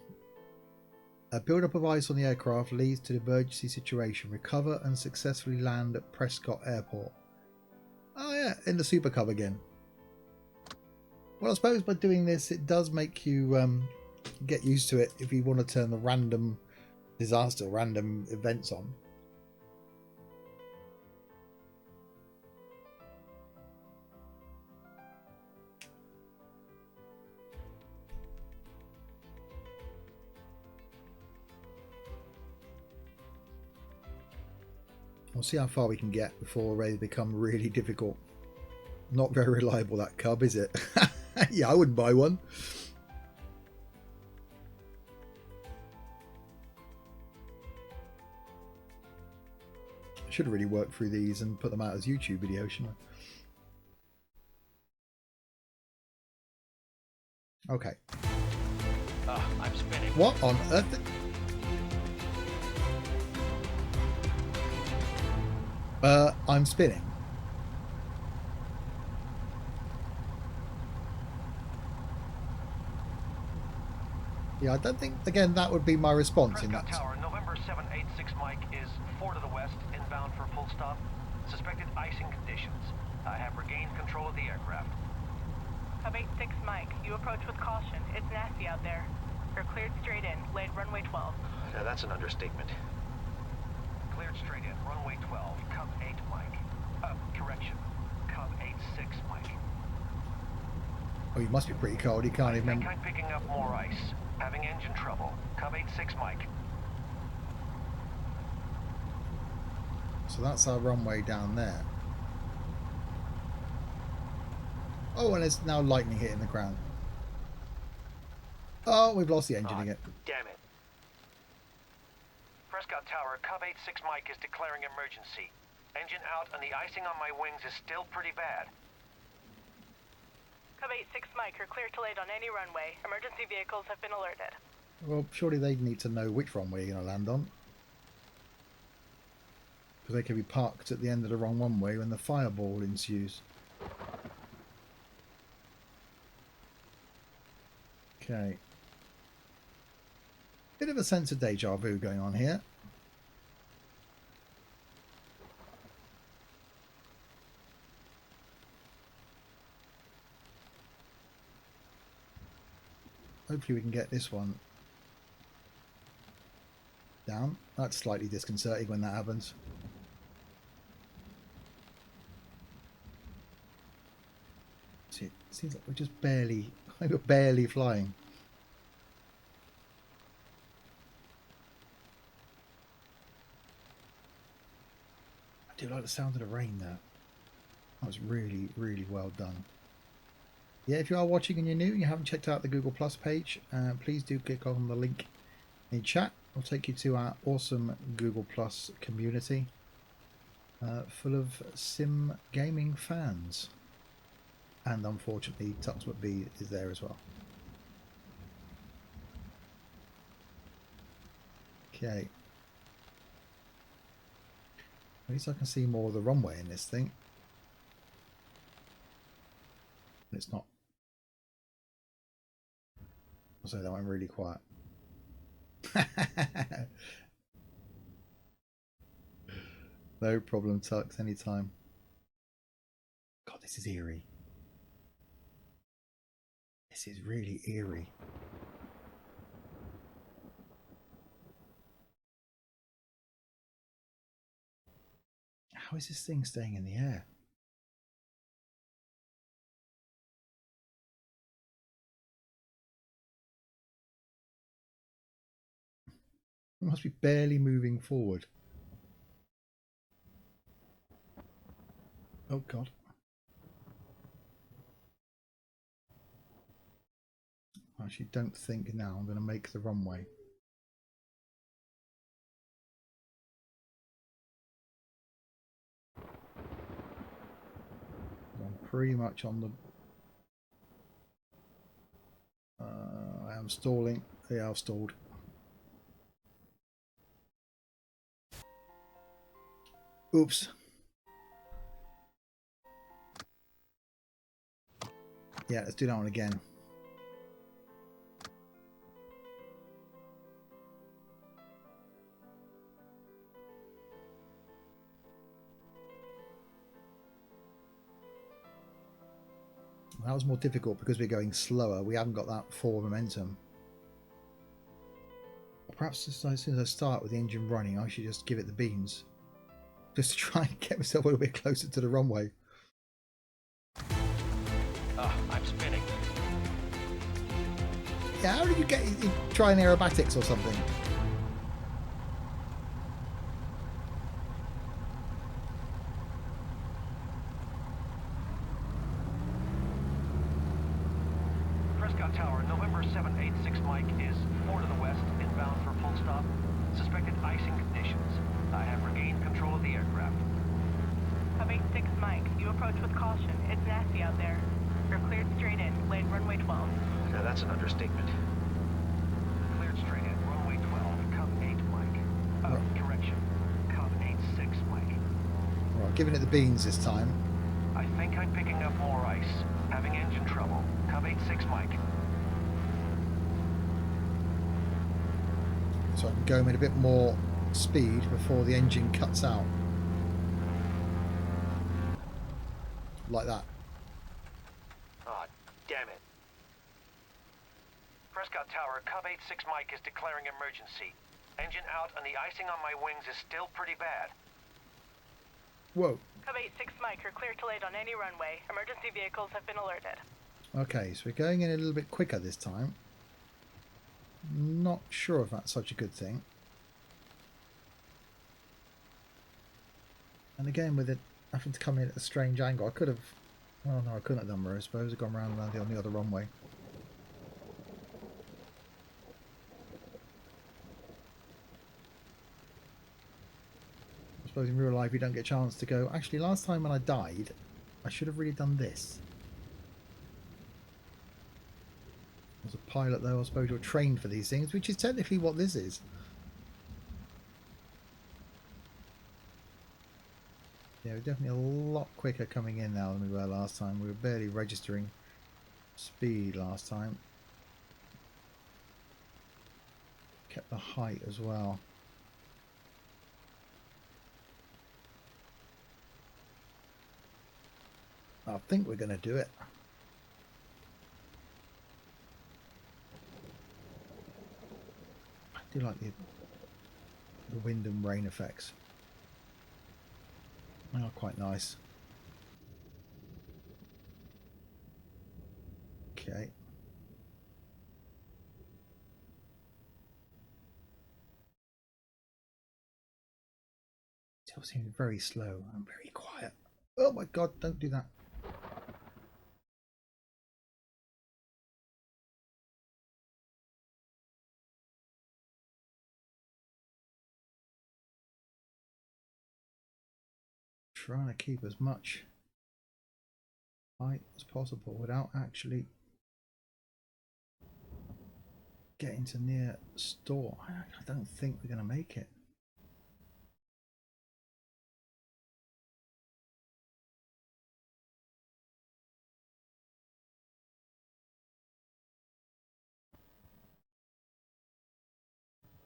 A build-up of ice on the aircraft leads to the emergency situation. Recover and successfully land at Prescott Airport. Oh yeah, in the Super Cub again. Well, I suppose by doing this, it does make you get used to it if you want to turn the random disaster, random events on. We'll see how far we can get before they become really difficult. Not very reliable, that Cub, is it? Yeah, I wouldn't buy one. I should have really worked through these and put them out as YouTube videos, shouldn't I? Okay. I'm spinning. What on earth? I'm spinning. Yeah, I don't think, again, that would be my response in Prescott that. Tower, November 786 Mike is 4 to the west, inbound for full stop. Suspected icing conditions. I have regained control of the aircraft. Cub 86 Mike, you approach with caution. It's nasty out there. You're cleared straight in. Laid runway 12. Yeah, that's an understatement. Cleared straight in, runway 12, Cub 8 Mike. Correction, Cub 86 Mike. Oh, you must be pretty cold. You can't even I think remember. I'm picking up more ice. Having engine trouble. Cub 86 Mike. So that's our runway down there. Oh, and it's now lightning hitting the ground. Oh, we've lost the engine again. Damn it. Prescott Tower, Cub 86 Mike is declaring emergency. Engine out and the icing on my wings is still pretty bad. Cub 86 Mike, you're clear to land on any runway. Emergency vehicles have been alerted. Well, surely they need to know which runway you're going to land on. Because they could be parked at the end of the wrong runway when the fireball ensues. Okay. Bit of a sense of deja vu going on here. Hopefully we can get this one down. That's slightly disconcerting when that happens. See, it seems like we're just barely flying. I do like the sound of the rain though. That was really, really well done. Yeah, if you are watching and you're new and you haven't checked out the Google Plus page, please do click on the link in chat. It'll take you to our awesome Google Plus community full of sim gaming fans. And unfortunately, Tux McBee is there as well. Okay. At least I can see more of the runway in this thing. It's not. I'll say that went really quiet. No problem, Tux, anytime. God, this is eerie. This is really eerie. How is this thing staying in the air? It must be barely moving forward. Oh God. I actually don't think now I'm going to make the runway. I'm pretty much on the... I am stalling. Yeah, I've stalled. Oops. Yeah, let's do that one again. That was more difficult because we're going slower. We haven't got that forward momentum. Perhaps as soon as I start with the engine running, I should just give it the beans. Just to try and get myself a little bit closer to the runway. I'm spinning. Yeah, how did you get... You trying aerobatics or something? Prescott Tower, November 786 Mike is 4 to the west, inbound for full stop. Suspected icing conditions. I have regained control of the aircraft. Cub 86 Mike, you approach with caution. It's nasty out there. You're cleared straight in. Laid runway 12. Yeah, that's an understatement. Cleared straight in, runway 12, Cub 8 Mike. Correction, Cub 86 Mike. Right, giving it the beans this time. I think I'm picking up more ice. Having engine trouble. Cub 86 Mike. So I can go with a bit more speed before the engine cuts out. Like that. Ah, damn Prescott Tower, Cub 86 Mike is declaring emergency. Engine out and the icing on my wings is still pretty bad. Whoa. Cub 86 Mike, you're clear to land on any runway. Emergency vehicles have been alerted. Okay, so we're going in a little bit quicker this time. Not sure if that's such a good thing. And again, with it having to come in at a strange angle, I could have... Oh no, I couldn't have done more, I suppose. I've gone round and landed on the other runway. I suppose in real life you don't get a chance to go... Actually, last time when I died, I should have really done this. As a pilot, though, I suppose you're trained for these things, which is technically what this is. Yeah, we're definitely a lot quicker coming in now than we were last time. We were barely registering speed last time. Kept the height as well. I think we're going to do it. I do like the wind and rain effects. They are quite nice. Okay. Still seems very slow and very quiet. Oh my god, don't do that. Trying to keep as much height as possible without actually getting to near store. I don't think we're going to make it.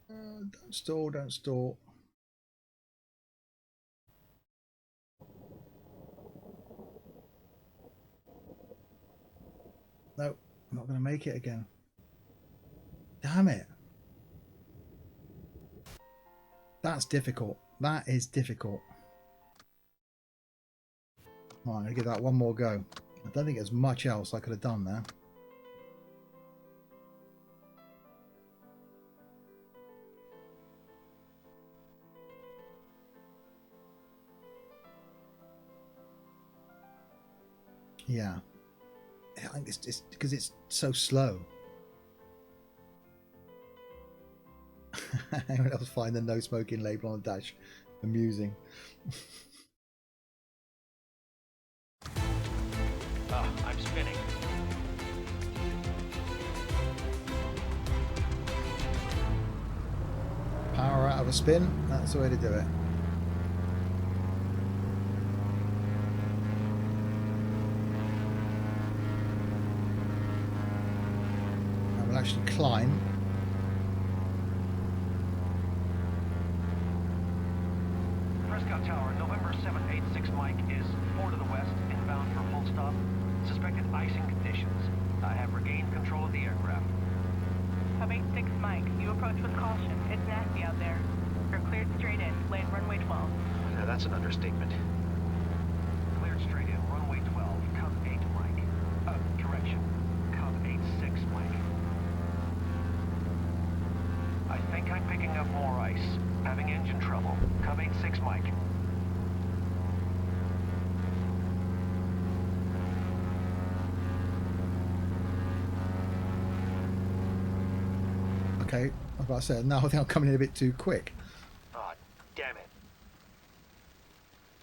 Don't stall, don't stall. No, I'm not going to make it again. Damn it. That's difficult. That is difficult. Right, I'm going to give that one more go. I don't think there's much else I could have done there. Yeah. I think it's because it's so slow. Anyone else find the no smoking label on the dash amusing? I'm spinning. Power out of a spin, that's the way to do it. And we'll actually climb. Prescott Tower, November 786 Mike is 4 to the west, inbound for full stop. Suspected icing conditions. I have regained control of the aircraft. Cub 86 Mike, you approach with caution. It's nasty out there. You're cleared straight in. Land runway 12. Now that's an understatement. Cleared straight in, runway 12, Cub 8 Mike. Correction, Cub 86 Mike. I think I'm picking up more ice. Having engine trouble. Cub 86 Mike. Okay, I was about to say, now I think I'm coming in a bit too quick. Ah, damn it.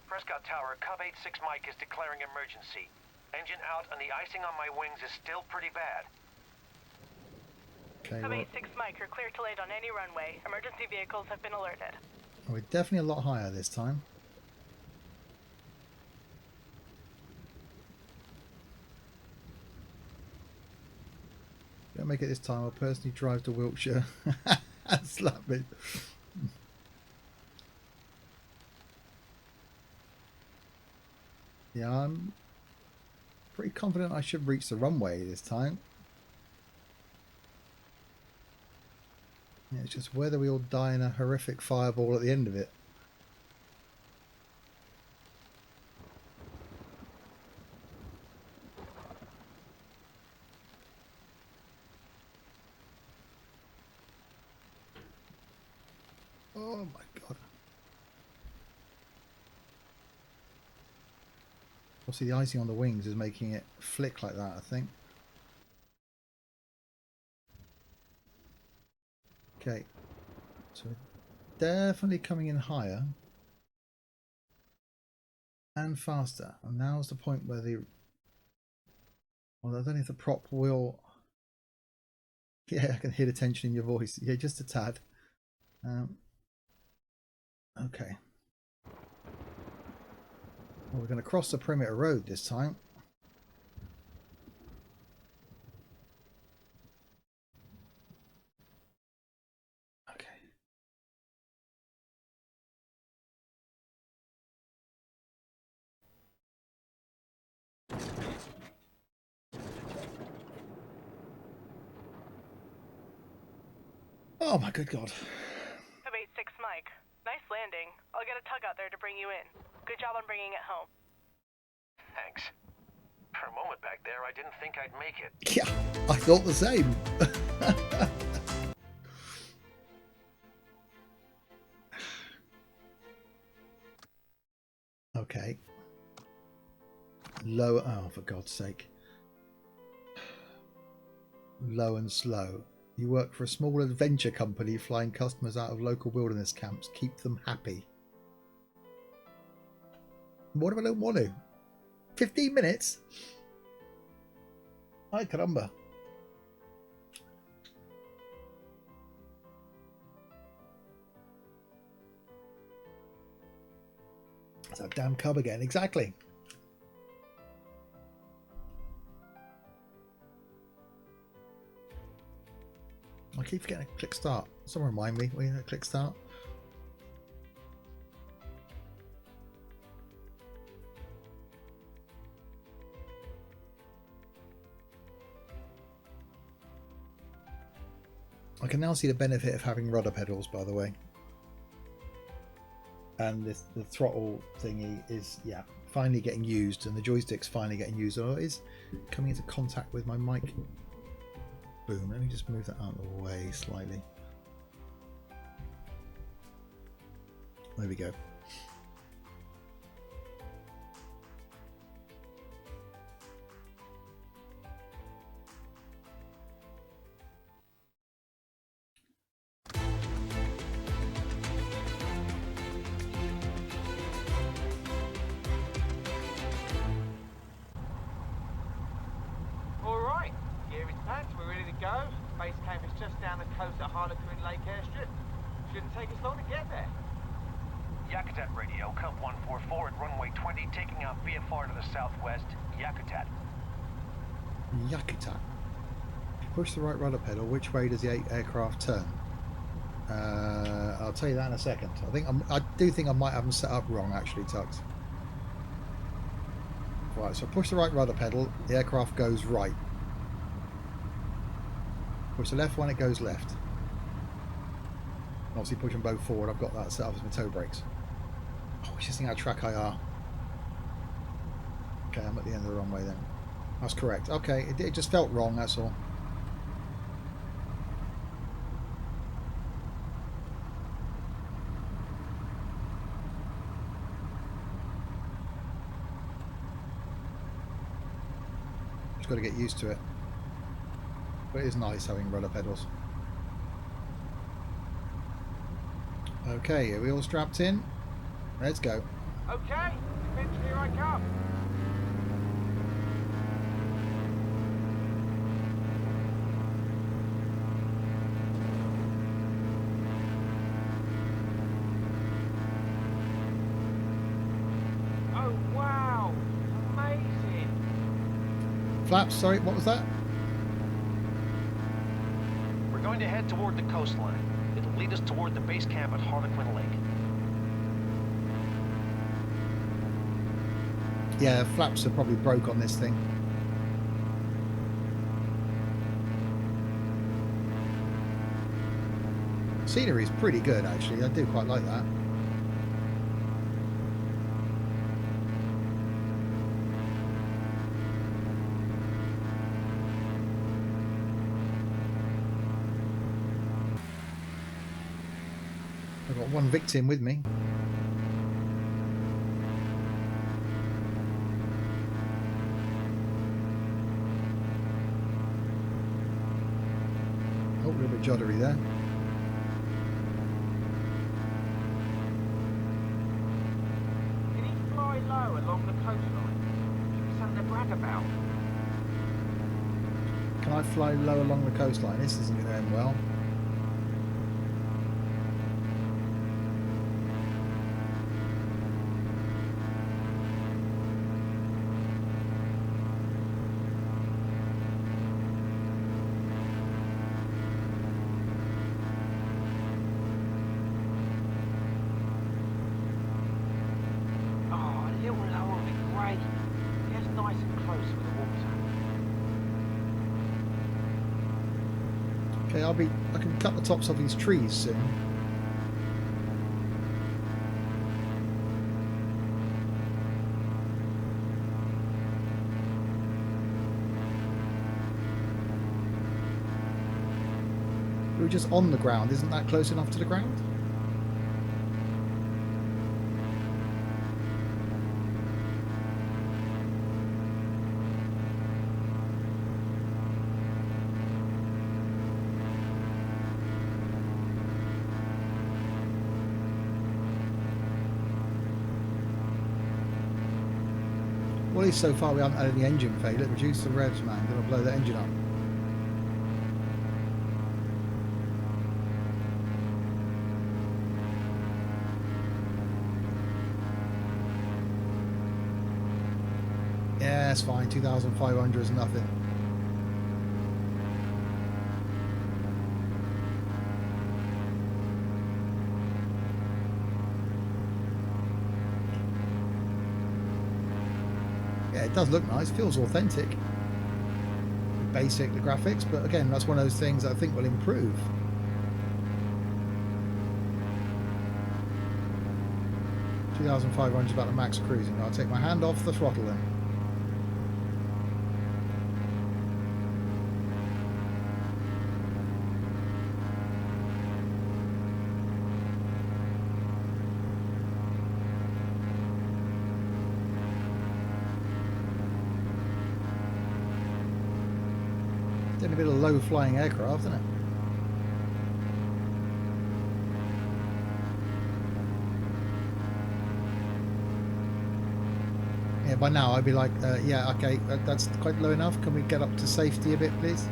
Prescott Tower, Cub 86 Mike is declaring emergency. Engine out and the icing on my wings is still pretty bad. Okay, Cub well, 86 Mike, you're clear to land on any runway. Emergency vehicles have been alerted. we're definitely a lot higher this time. Don't make it this time. I'll personally drive to Wiltshire and slap me. Yeah, I'm pretty confident I should reach the runway this time. Yeah, it's just whether we all die in a horrific fireball at the end of it. Oh my god. Obviously the icing on the wings is making it flick like that, I think. Okay. So we're definitely coming in higher. And faster. And now's the point where the... Well, I don't know if the prop will... Yeah, I can hear the tension in your voice. Yeah, just a tad. Okay. Well, we're going to cross the perimeter road this time. Okay. Oh my good god. Of 8-6 Mike. Nice landing. I'll get a tug out there to bring you in. Good job on bringing it home. Thanks. For a moment back there, I didn't think I'd make it. Yeah, I thought the same. Okay. Low. Oh, for God's sake. Low and slow. You work for a small adventure company flying customers out of local wilderness camps. Keep them happy. What if I don't want to? 15 minutes? Ay, caramba. It's that damn cub again. Exactly. I keep forgetting to click start. Someone remind me when you click start. I can now see the benefit of having rudder pedals, by the way. And the throttle thingy is, yeah, finally getting used, and the joystick's finally getting used. Although it is coming into contact with my mic. Boom. Let me just move that out of the way slightly. There we go. Alright, gear is packed, we're ready to go. Base camp is just down the coast at Harlequin Lake Airstrip. Shouldn't take us long to get there. Yakutat radio, Cub 144 at runway 20, taking out VFR to the southwest. Yakutat. Yakutat. Push the right rudder pedal. Which way does the aircraft turn? I'll tell you that in a second. I do think I might have them set up wrong, actually, Tux. Right, so push the right rudder pedal, the aircraft goes right. Push the left one, it goes left. Obviously push them both forward. I've got that set up as my toe brakes. Oh, it's just how track I are. Okay, I'm at the end of the runway then. That's correct. Okay, it just felt wrong, that's all. Just got to get used to it. But it is nice having rudder pedals. Okay, are we all strapped in? Let's go. Okay, adventure, here I come. Oh wow, amazing. Flaps, sorry, what was that? We're going to head toward the coastline. It'll lead us toward the base camp at Harlequin Lake. Yeah, flaps are probably broke on this thing. Scenery is pretty good, actually. I do quite like that. I've got one victim with me. Oh, a little bit joddery there. Can he fly low along the coastline? Should be something to brag about. Can I fly low along the coastline? This isn't going to end well. Oh, a little lower would be great. Gets nice and close with the water. Okay, I can cut the tops of these trees soon. We were just on the ground. Isn't that close enough to the ground? Well, at least so far we haven't had any engine failure. Reduce the revs, man. Gonna blow the engine up. Yeah, it's fine. 2,500 is nothing. Yeah, it does look nice. Feels authentic. Basic, the graphics, but again, that's one of those things I think will improve. $2,500 is about the max cruising. I'll take my hand off the throttle then. Doing a bit of low flying aircraft, isn't it? Yeah, by now I'd be like, yeah, okay, that's quite low enough. Can we get up to safety a bit, please?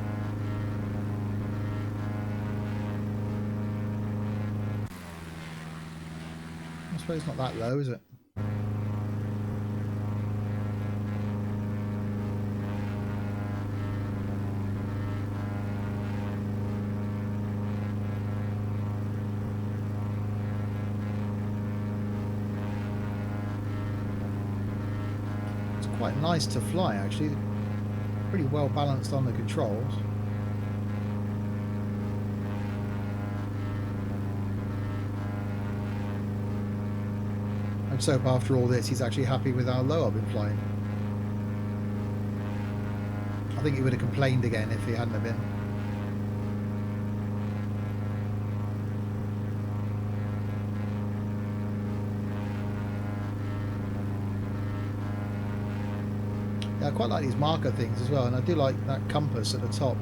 I suppose it's not that low, is it? Quite nice to fly, actually. Pretty well balanced on the controls. Let's hope after all this he's actually happy with how low I've been flying. I think he would have complained again if he hadn't have been. Yeah, I quite like these marker things as well, and I do like that compass at the top.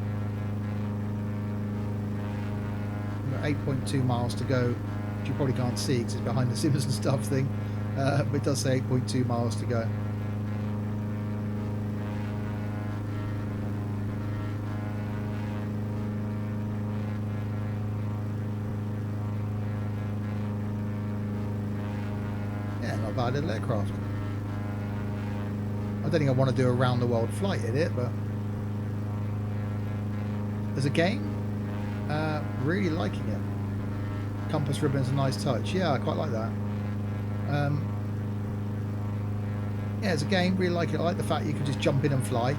We've got 8.2 miles to go, which you probably can't see because it's behind the sims and stuff thing, but it does say 8.2 miles to go. Yeah, not a bad little aircraft. I don't think I want to do a round the world flight in it, but as a game, really liking it. Compass ribbon's a nice touch. Yeah, I quite like that. Yeah, as a game, really like it. I like the fact you can just jump in and fly.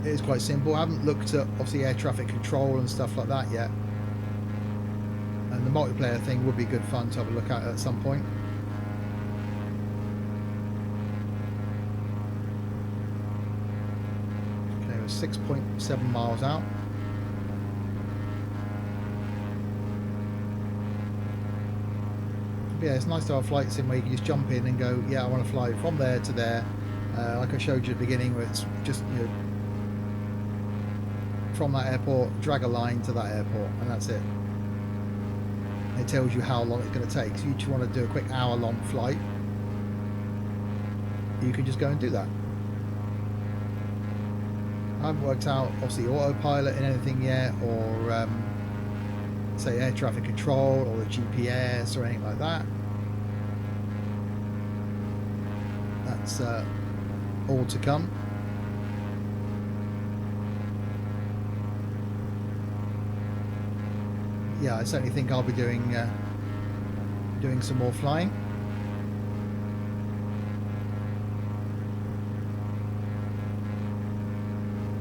it is quite simple. I haven't looked at obviously air traffic control and stuff like that yet, and the multiplayer thing would be good fun to have a look at some point. Okay, we're 6.7 miles out. But yeah, it's nice to have a flight sim where you can just jump in and go, yeah, I want to fly from there to there, like I showed you at the beginning, where it's just, you know, from that airport, drag a line to that airport, and that's it. It tells you how long it's going to take. So you just want to do a quick hour-long flight, you can just go and do that. I haven't worked out, obviously, autopilot in anything yet, or say air traffic control, or the GPS, or anything like that. That's all to come. Yeah, I certainly think I'll be doing some more flying.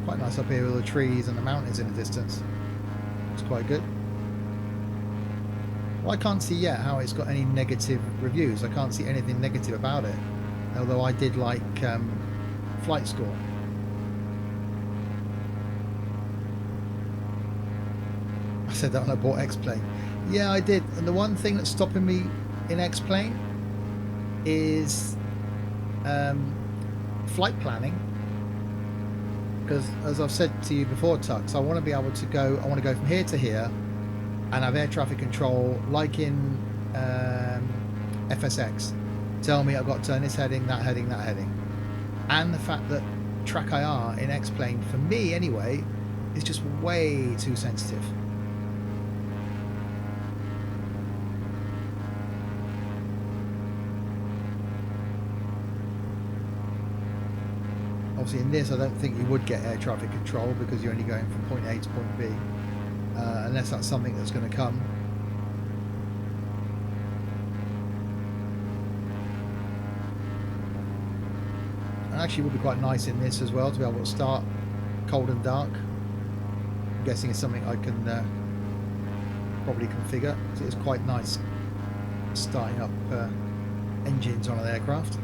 Quite nice up here with the trees and the mountains in the distance. It's quite good. Well, I can't see yet how it's got any negative reviews. I can't see anything negative about it. Although I did like flight score. I said that when I bought X-Plane. Yeah, I did. And the one thing that's stopping me in X-Plane is flight planning. Because as I've said to you before, Tux, I want to be able to go. I want to go from here to here, and have air traffic control like in FSX. Tell me I've got to turn this heading, that heading, that heading. And the fact that track IR in X-Plane, for me anyway, is just way too sensitive. Obviously in this I don't think you would get air traffic control because you're only going from point A to point B, unless that's something that's going to come. And actually it would be quite nice in this as well to be able to start cold and dark. I'm guessing it's something I can probably configure. So it's quite nice starting up engines on an aircraft.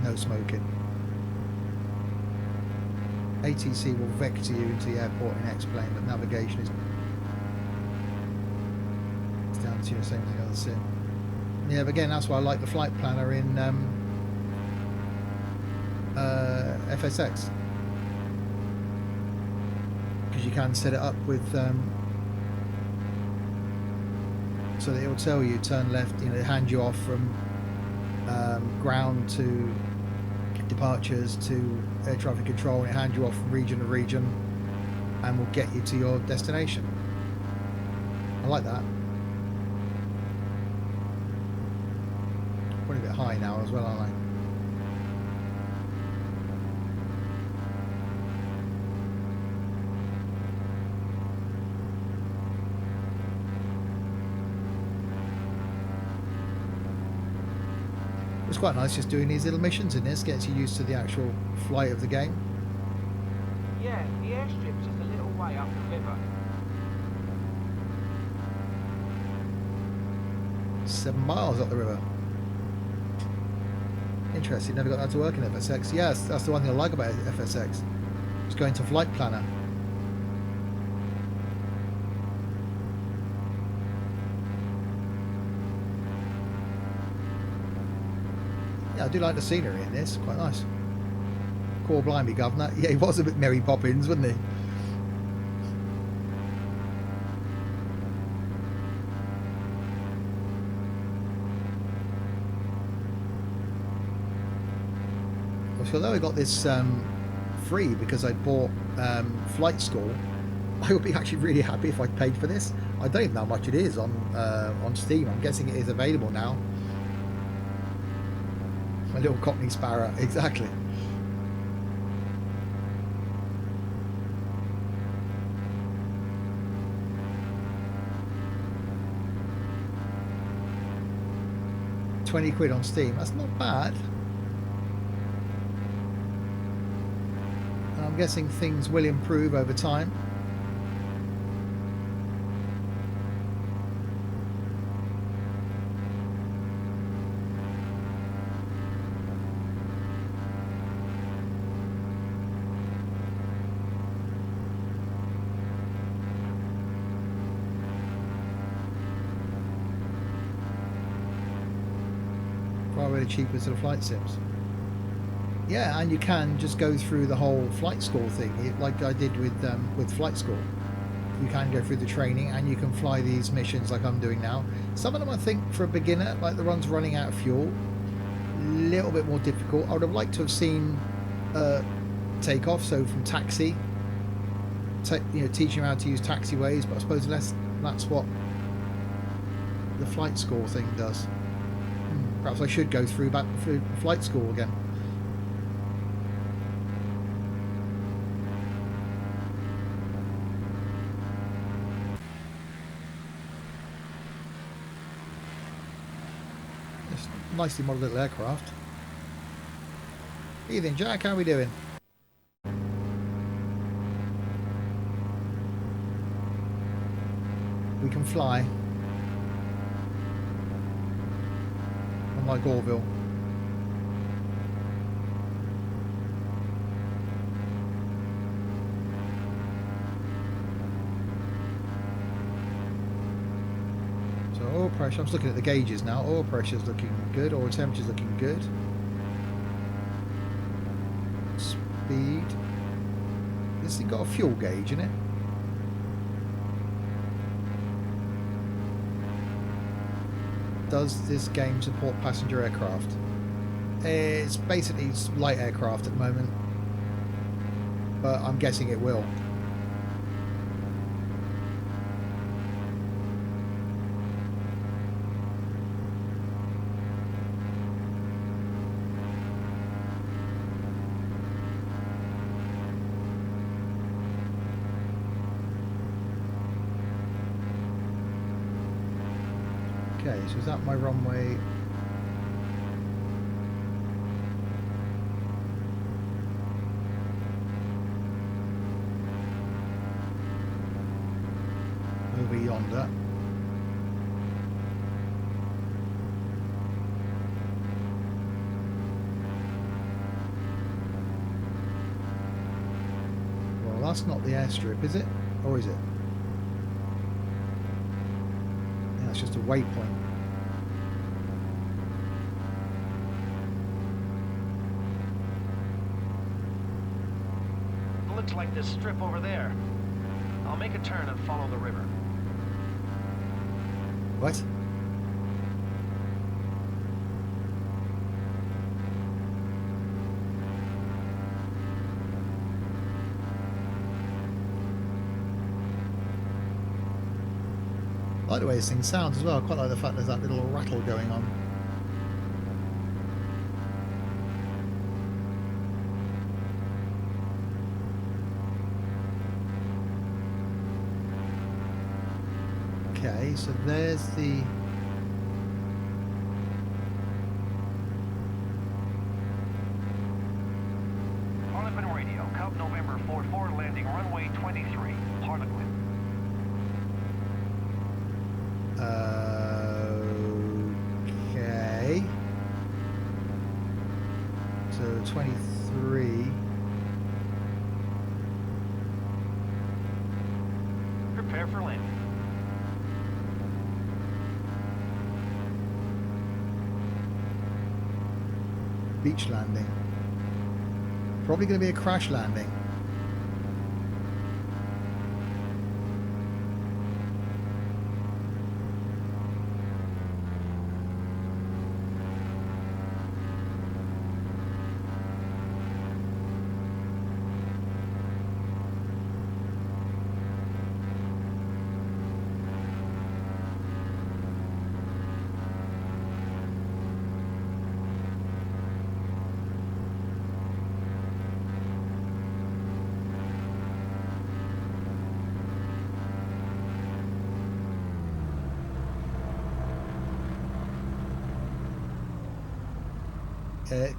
No smoking. ATC will vector you into the airport in X-Plane, but navigation is down to the same thing as the sim. Yeah, but again, that's why I like the flight planner in FSX, because you can set it up with so that it will tell you turn left, you know, hand you off from ground to departures to air traffic control, and it hands you off from region to region and will get you to your destination. I like that. Probably a bit high now as well, aren't I? It's quite nice just doing these little missions in this, gets you used to the actual flight of the game. Yeah, the airstrip's just a little way up the river. 7 miles up the river. Interesting, never got that to work in FSX. Yes, that's the one thing I like about FSX. It's going to flight planner. I do like the scenery in this, quite nice. Core blimey, Governor. Yeah, he was a bit Mary Poppins, wasn't he? So although I got this free because I bought Flight School, I would be actually really happy if I paid for this. I don't even know how much it is on Steam. I'm guessing it is available now. A little Cockney sparrow, exactly. £20 on Steam. That's not bad. And I'm guessing things will improve over time. Probably the cheapest of the flight sims. Yeah, and you can just go through the whole flight school thing, like I did with flight school. You can go through the training and you can fly these missions like I'm doing now. Some of them I think for a beginner, like the ones running out of fuel, a little bit more difficult. I would have liked to have seen takeoff, so from taxi, teaching you how to use taxiways, but I suppose that's what the flight school thing does. Perhaps I should go through flight school again. It's a nicely modelled little aircraft. Evening, Jack, how are we doing? We can fly. Unlike Orville. So oil pressure, I'm just looking at the gauges now. Oil pressure is looking good, oil temperature is looking good. Speed. This thing got a fuel gauge in it. Does this game support passenger aircraft? It's basically light aircraft at the moment, but I'm guessing it will. Okay, so is that my runway? Over yonder. Well, that's not the airstrip, is it? Or is it? Yeah, it's just a waypoint. Looks like this strip over there. I'll make a turn and follow the river. What? I like the way this thing sounds as well. I quite like the fact there's that little rattle going on. Okay, so there's the... Harlequin radio, Cub November 44, landing runway 23, Harlequin. Okay. So 23. Prepare for landing. Beach landing. Probably going to be a crash landing.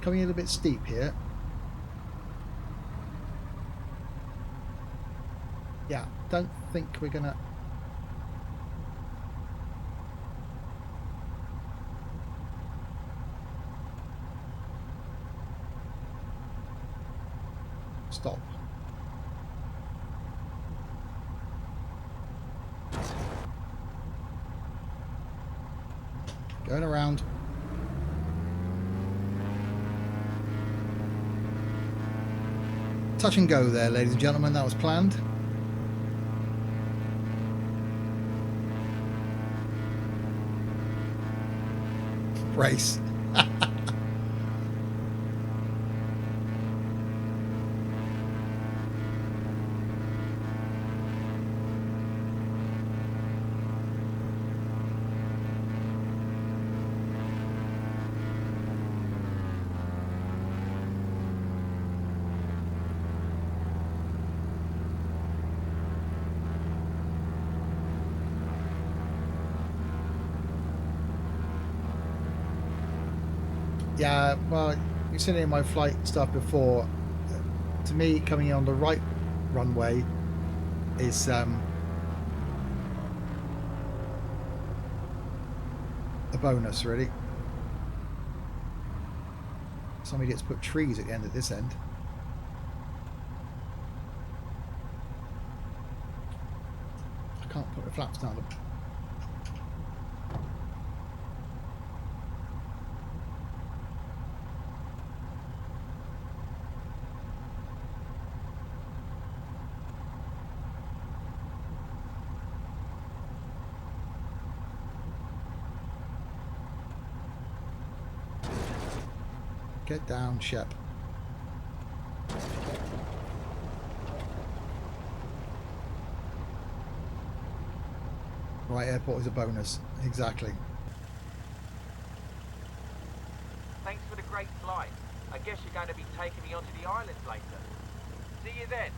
coming in a bit steep here. Yeah, don't think we're gonna. Stop. Going around. Touch and go there, ladies and gentlemen. That was planned. Brace. Yeah, well, you've seen it in my flight stuff before. To me, coming in on the right runway is a bonus, really. Some idiots put trees at the end of this end. I can't put the flaps down. Get down, Shep. Right, airport is a bonus. Exactly. Thanks for the great flight. I guess you're going to be taking me onto the island later. See you then.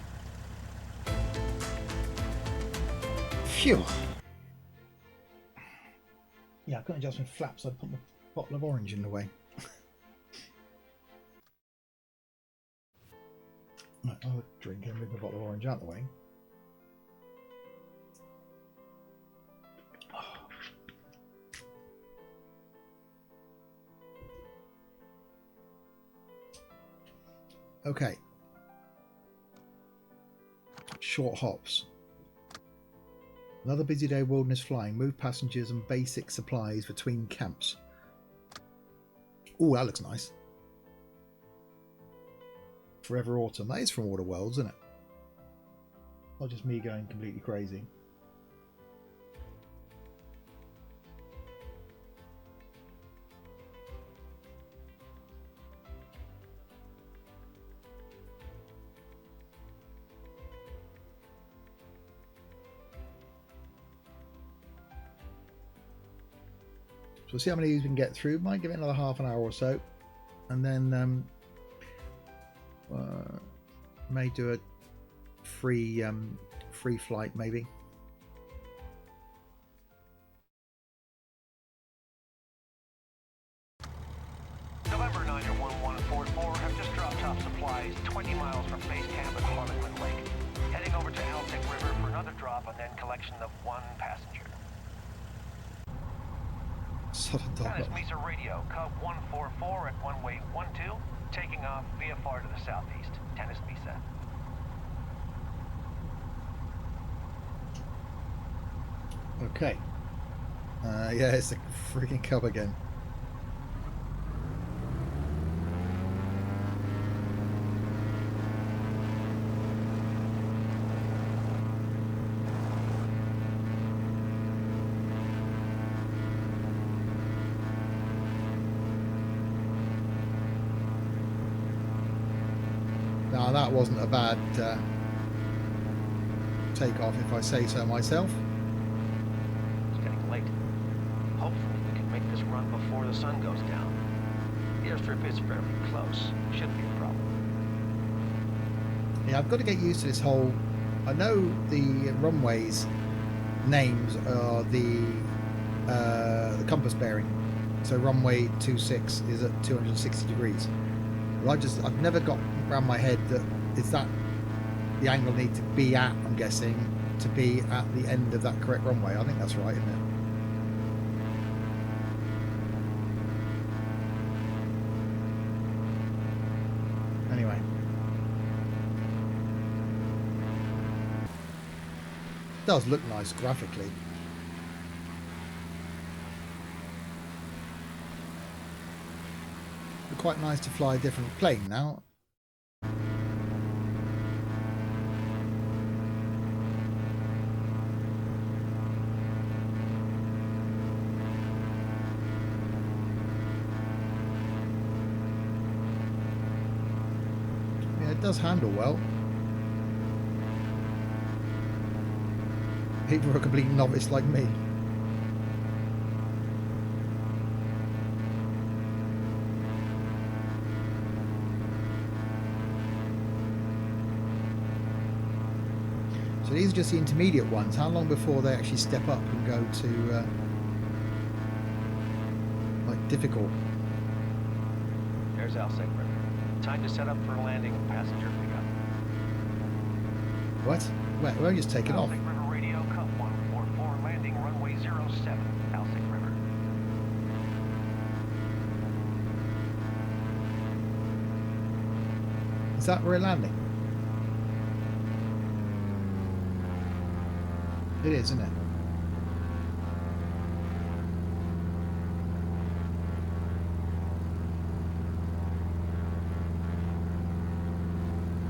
Phew. Yeah, I couldn't adjust my flaps. I'd put my bottle of orange in the way. Right, I'll drink and move my bottle of orange out of the way. Okay. Short hops. Another busy day of wilderness flying. Move passengers and basic supplies between camps. Oh, that looks nice. Forever Autumn. That is from Water Worlds, isn't it? Not just me going completely crazy. So we'll see how many of these we can get through. Might give it another half an hour or so, and then may do a free flight maybe. November 9 or 1144 have just dropped off supplies 20 miles from base camp at Harlequin Lake. Heading over to Eltic River for another drop and then collection of one passenger. Tennis Mesa Radio, Cub 144 at runway 12, taking off VFR to the southeast. Tennis Mesa. Okay. Yeah, it's a freaking Cub again. Now that wasn't a bad takeoff, if I say so myself. It's getting late. Hopefully we can make this run before the sun goes down. The airstrip is fairly close. Shouldn't be a problem. Yeah, I've got to get used to this whole... I know the runways names are the compass bearing So runway 26 is at 260 degrees. Well, I've never got around my head that is that the angle I need to be at, I'm guessing, to be at the end of that correct runway. I think that's right, isn't it? Anyway. It does look nice graphically. It's quite nice to fly a different plane now. Yeah, it does handle well. People are a complete novice like me. So these are just the intermediate ones. How long before they actually step up and go to like difficult? There's Alsek River. Time to set up for landing and passenger pickup. What? Where are you just taking off? Alsek River radio, Cup 144, landing runway 07, Alsek River. Is that where we're landing? It is, isn't it?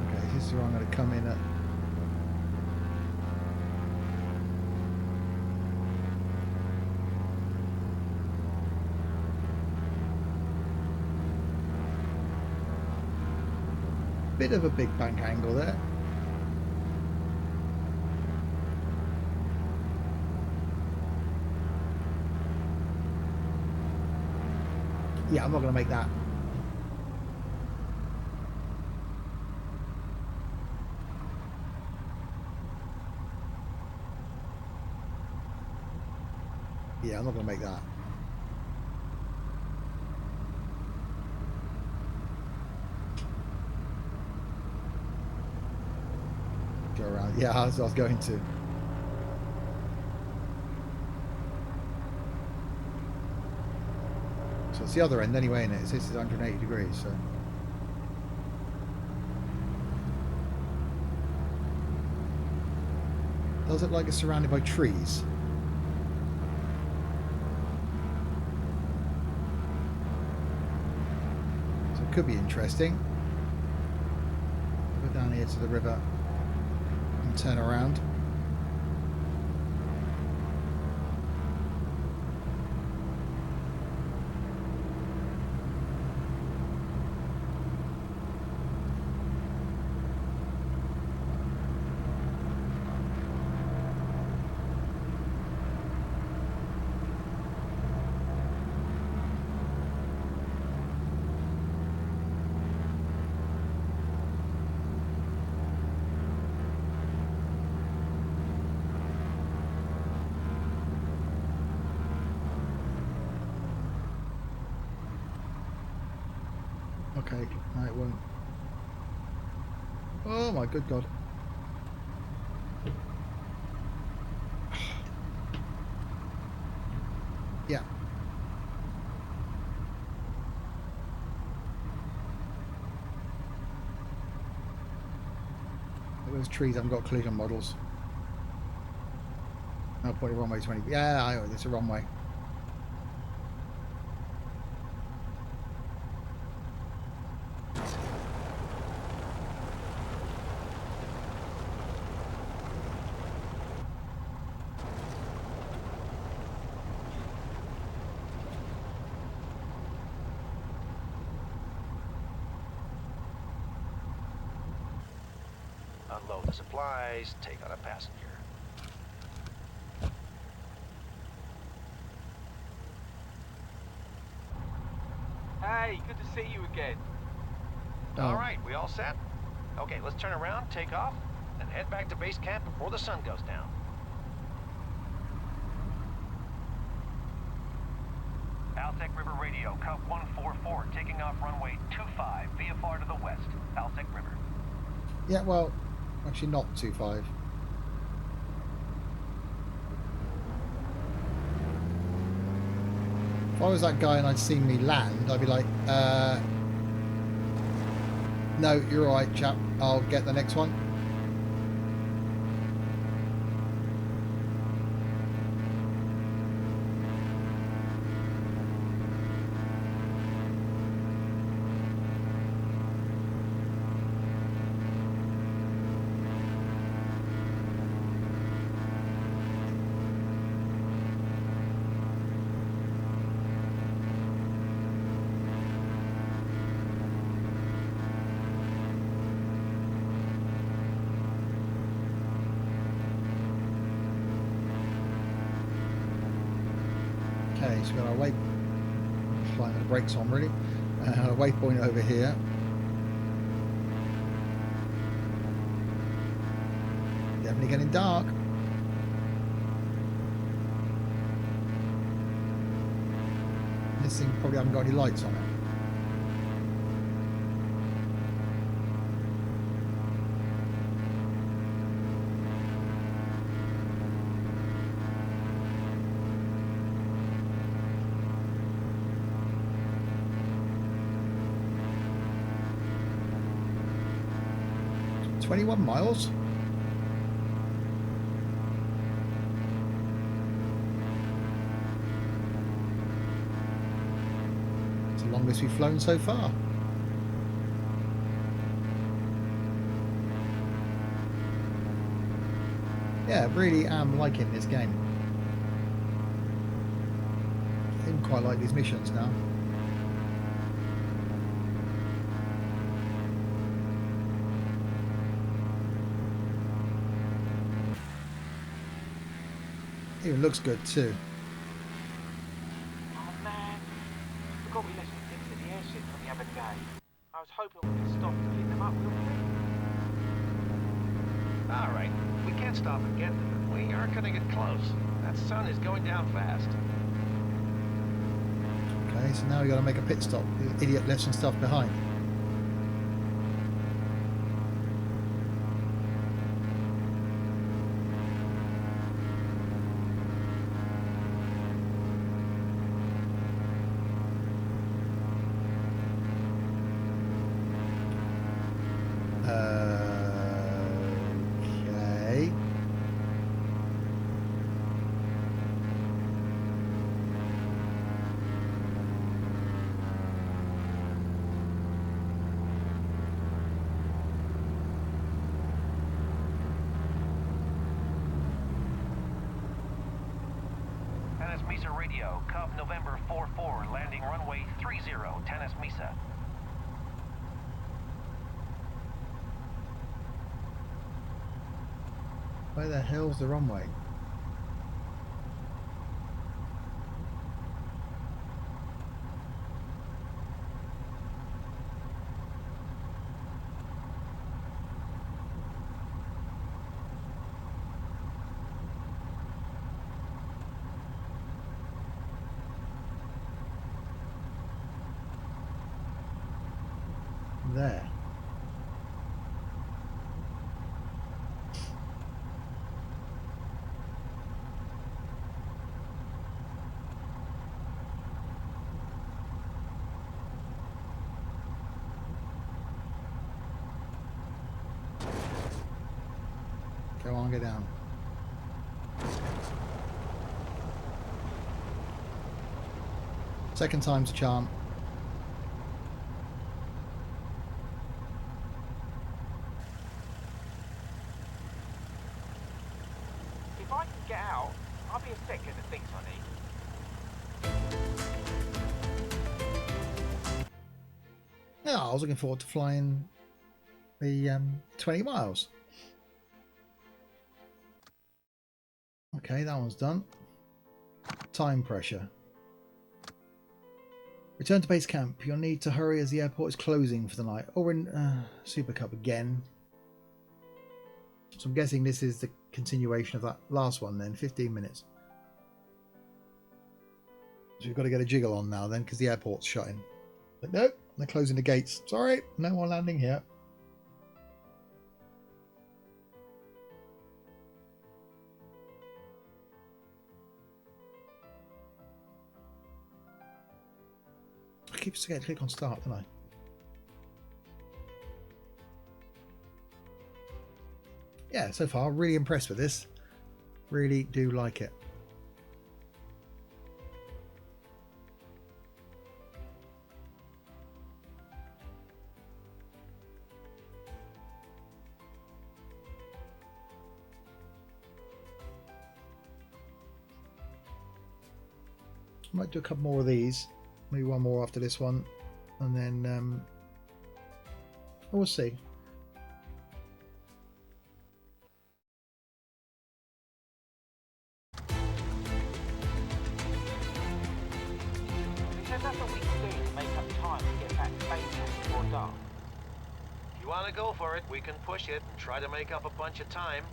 Okay, this is where I'm going to come in at. Bit of a big bank angle there. Yeah, I'm not going to make that. Yeah, I'm not going to make that. Go around. Yeah, I was going to. So it's the other end anyway, isn't it? This is 180 degrees, so. Does it like it's surrounded by trees? So it could be interesting. Go down here to the river and turn around. Okay, no it won't. Oh my good god. Yeah. Those trees haven't got collision models. No, probably runway 20. Yeah, it's a runway. Unload the supplies, take on a passenger. Hey, good to see you again. Oh. All right, we all set? Okay, let's turn around, take off, and head back to base camp before the sun goes down. Alsec River Radio, Cup 144, taking off runway 25, VFR to the west, Alsec River. Yeah, well, actually not 25. If I was that guy and I'd seen me land, I'd be like, no, you're alright, chap. I'll get the next one. Okay, so we've got our waypoint, flying with the brakes on really, a waypoint over here. Definitely getting dark. This thing probably haven't got any lights on it. "21 miles? It's the longest we've flown so far. Yeah, really am liking this game. I even quite like these missions now. Even looks good too. Oh man, forgot we left some things at the airship from the other day. I was hoping we could stop and pick them up real quick. All right, we can't stop and get them, but we aren't gonna get close. That sun is going down fast. Okay, so now we got to make a pit stop. The idiot left some stuff behind. Okay. Tennis Mesa Radio, Cub November 44, landing runway 30, Tennis Mesa. Where the hell's the runway? There. Go on, get down. Second time's a charm. If I can get out, I'll be a sec getting the things I need. Yeah, I was looking forward to flying the 20 miles. Okay, that one's done. Time pressure. Return to base camp. You'll need to hurry as the airport is closing for the night. Or in Super Cup again. So I'm guessing this is the continuation of that last one then. 15 minutes. So we've got to get a jiggle on now then, because the airport's shutting. But nope, they're closing the gates. Sorry, no more landing here. I keep forgetting to click on start, don't I? Yeah, so far, really impressed with this. Really do like it. Might do a couple more of these, maybe one more after this one, and then we'll see. There's nothing we can do to make up time to get back to base before dark. If you want to go for it, we can push it and try to make up a bunch of time.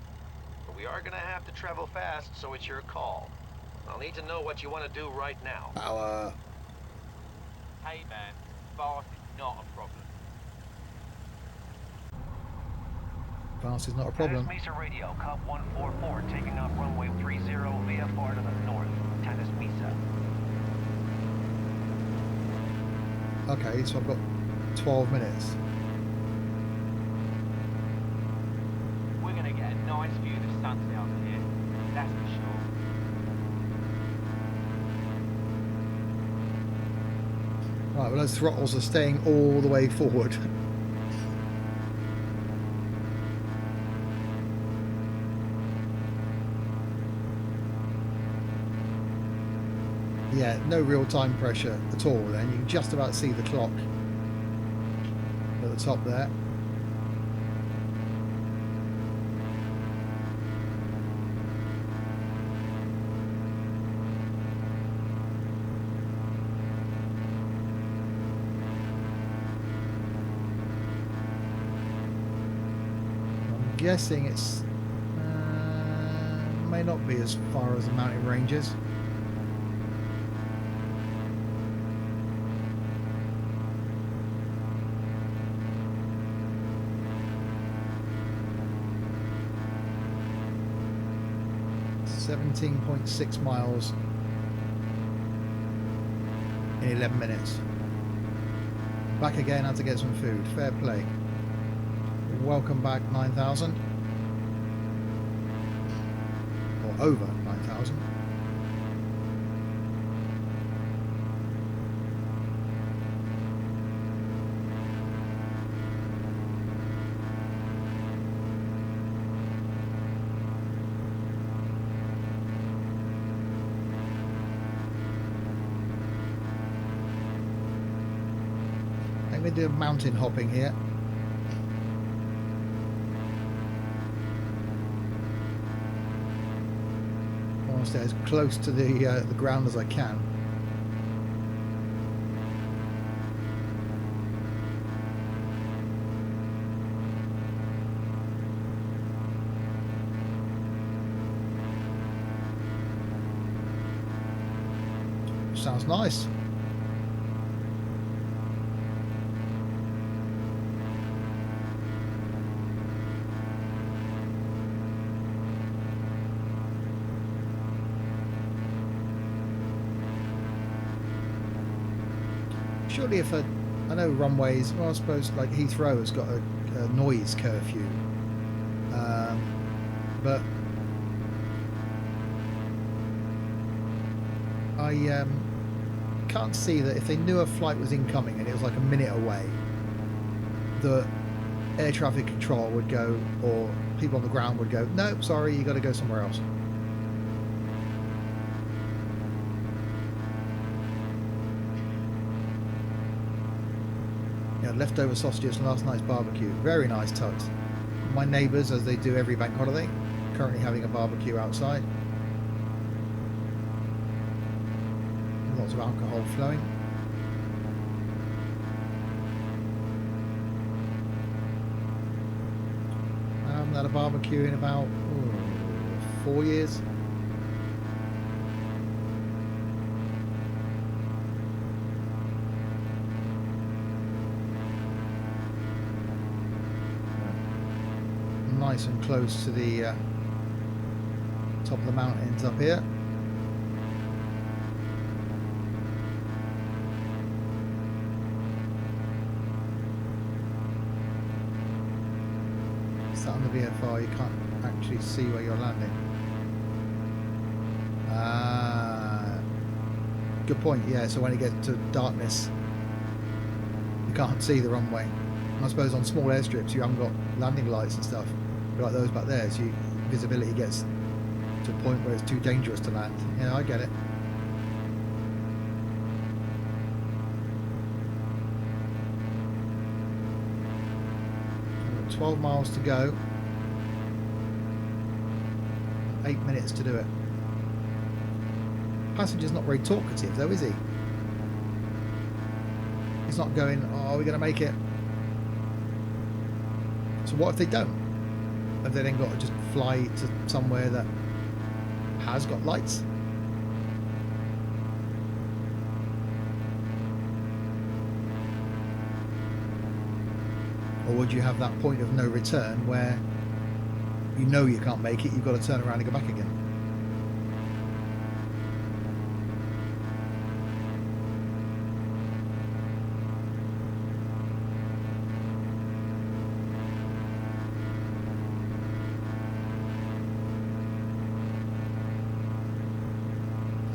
But we are going to have to travel fast, so it's your call. I'll need to know what you want to do right now. Power. Hey man, fast is not a problem. Fast is not a problem. Tanis Mesa Radio, Cub 144, taking off runway 30 VFR to the north. Tanis Mesa. Okay, so I've got 12 minutes. We're gonna get a nice view of the sunset up here, that's for sure. Right, well those throttles are staying all the way forward. Yeah, no real time pressure at all then. You can just about see the clock at the top there. I'm guessing it's may not be as far as the mountain ranges. .6 miles in 11 minutes. Back again, had to get some food. Fair play. Welcome back 9,000. Or over 9,000. I'm going to do mountain hopping here. I want to stay as close to the ground as I can. Sounds nice. Surely if I know runways, well I suppose like Heathrow has got a noise curfew, but I can't see that if they knew a flight was incoming and it was like a minute away, the air traffic control would go, or people on the ground would go, nope, sorry, you got to go somewhere else. Leftover sausages from last night's barbecue. Very nice touch. My neighbours, as they do every bank holiday, currently having a barbecue outside. Lots of alcohol flowing. I haven't had a barbecue in about 4 years. nice and close to the top of the mountains up here. Sat on the VFR, you can't actually see where you're landing. Good point. Yeah, so when it gets to darkness, you can't see the runway. And I suppose on small airstrips you haven't got landing lights and stuff like those back there, so visibility gets to a point where it's too dangerous to land. Yeah, I get it. 12 miles to go. 8 minutes to do it. Passenger's not very talkative though, is he? He's not going, oh, we're going to make it. So what if they don't? Have they then got to just fly to somewhere that has got lights? Or would you have that point of no return where you know you can't make it, you've got to turn around and go back again?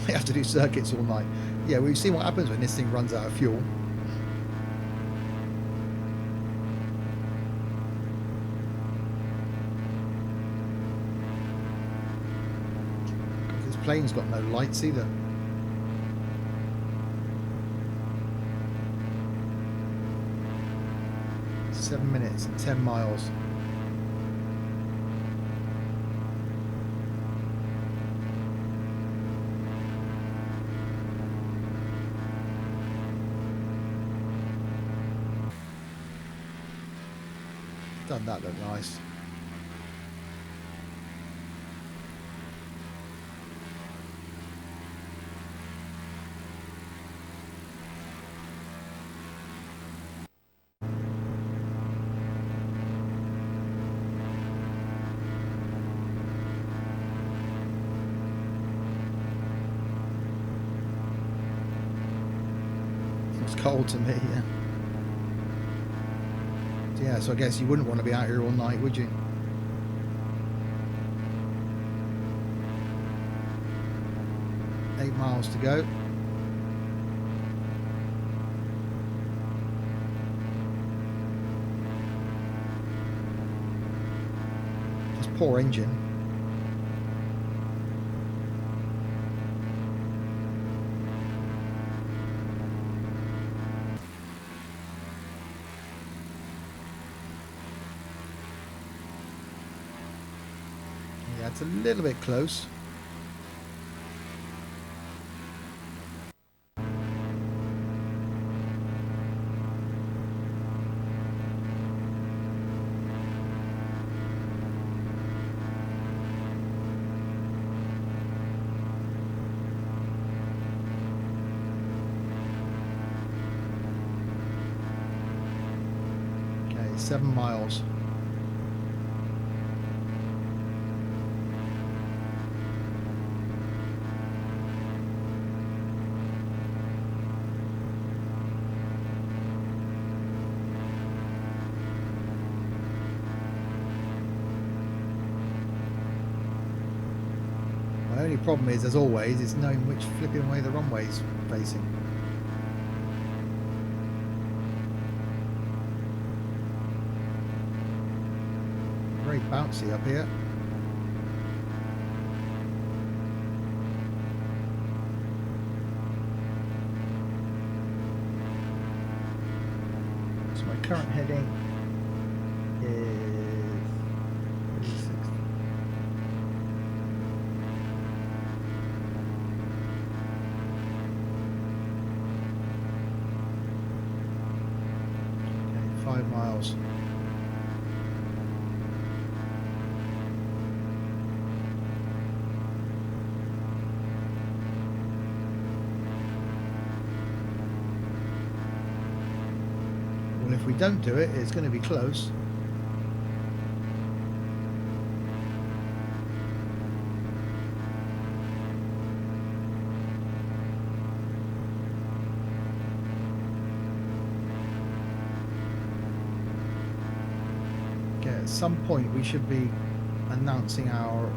They have to do circuits all night. Yeah, we've seen what happens when this thing runs out of fuel. This plane's got no lights either. Seven minutes and 10 miles. Doesn't that look nice? It's cold to me, yeah. Yeah, so I guess you wouldn't want to be out here all night, would you? Eight miles to go. This poor engine. Yeah, it's a little bit close. Okay, 7 miles. My only problem is, as always, is knowing which flipping way the runway's facing. Very bouncy up here. So my current heading is 36. Okay, 5 miles. Well, if we don't do it, it's going to be close. Okay, at some point we should be announcing our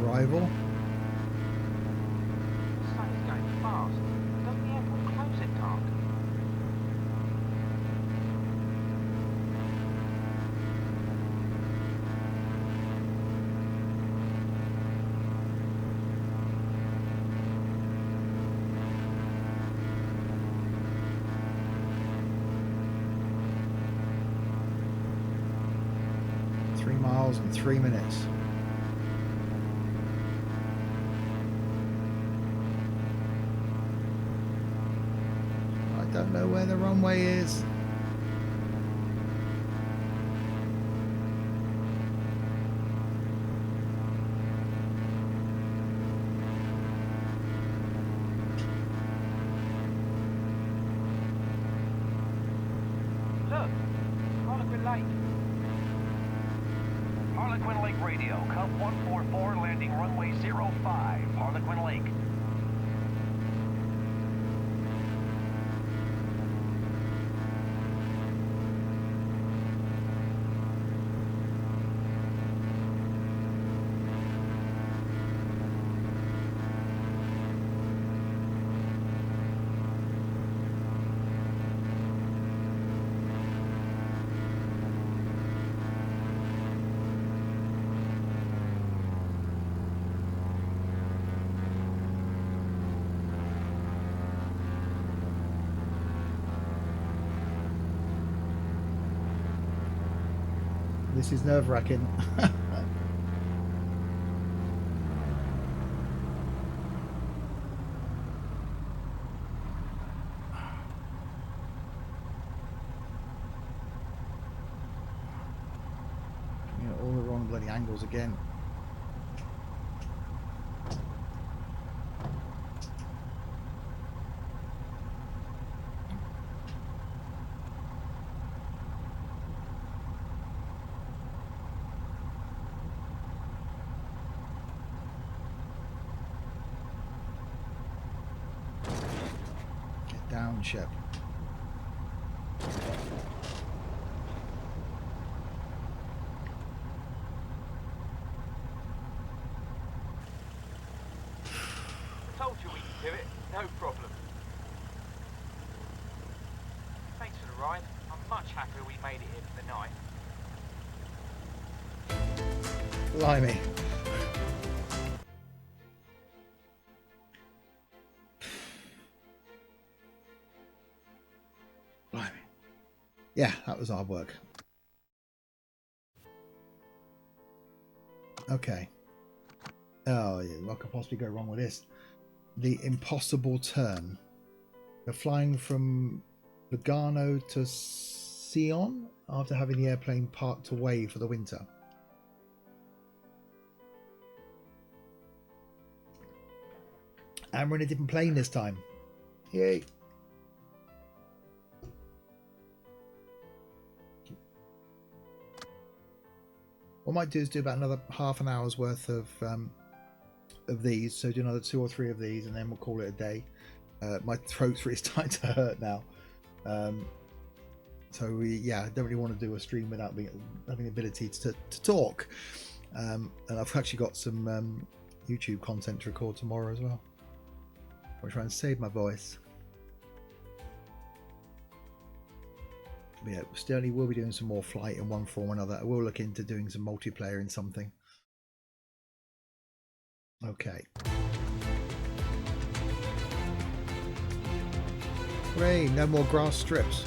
arrival. The sun is going fast. Doesn't the airport close at dark? Miles and 3 minutes. I don't know where the runway is. Look, Harlequin Lake. Harlequin Lake Radio, Cub 144, landing runway 05, Harlequin Lake. This is nerve-wracking. All the wrong bloody angles again. Get down, Shep. Told you we could do it. No problem. Thanks for the ride. I'm much happier we made it here for the night. Blimey. Blimey. Yeah, that was hard work. Okay. Oh, yeah, what could possibly go wrong with this? The impossible turn. They're flying from Lugano to Sion after having the airplane parked away for the winter. And we're in a different plane this time. Yay. What I might do is do about another half an hour's worth of these. So do another 2 or 3 of these and then we'll call it a day. My throat's really starting to hurt now. So I don't really want to do a stream without having the ability to talk. And I've actually got some YouTube content to record tomorrow as well. I'll try and save my voice. But yeah, Sterling will be doing some more flight in one form or another. I will look into doing some multiplayer in something. Okay. Hooray, no more grass strips.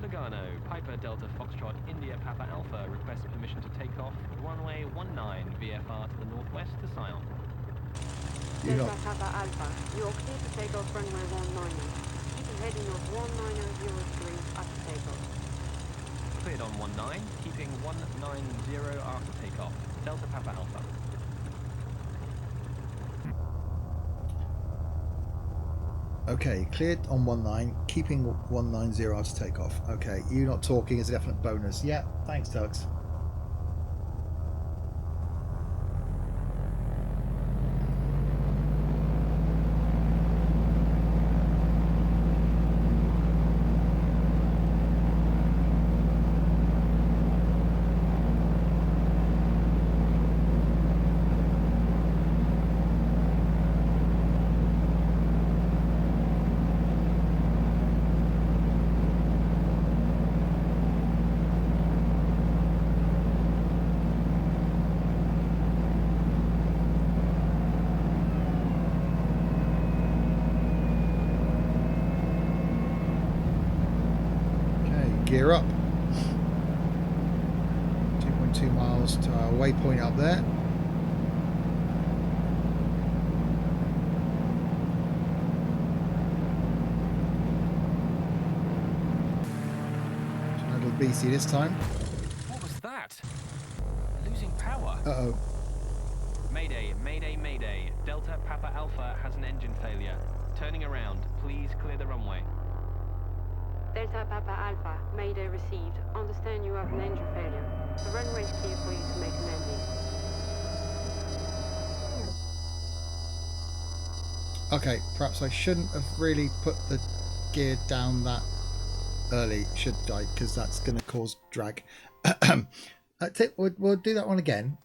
Lugano, Piper Delta Foxtrot, India Papa Alpha requests permission to take off runway 19 VFR to the northwest to Sion. Delta Papa Alpha, you are clear to take off runway 19. Keep heading off 1903 after takeoff. Cleared on 19, keeping 190 after takeoff. Delta Papa Alpha. Okay, cleared on 19, keeping 190 after takeoff. Okay, you not talking is a definite bonus. Yeah, thanks, Tugs. gear up. 2.2 miles to our waypoint up there. A little beastie this time. What was that? Losing power. Uh-oh. Mayday, mayday, mayday. Delta Papa Alpha has an engine failure. Turning around. Please clear the runway. Delta Papa Alpha, Mayday received. Understand you have an engine failure. The runway is clear for you to make a landing. Okay, perhaps I shouldn't have really put the gear down that early, should I? Because that's going to cause drag. We'll do that one again.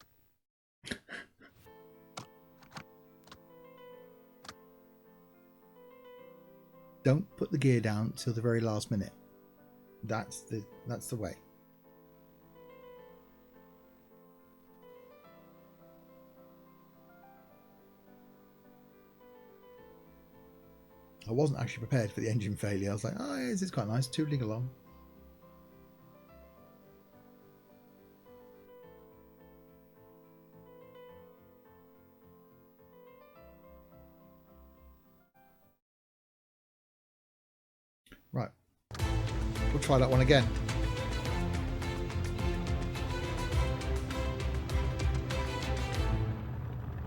Don't put the gear down till the very last minute. That's the way. I wasn't actually prepared for the engine failure. I was like, oh, this is quite nice, tootling along. Right, we'll try that one again.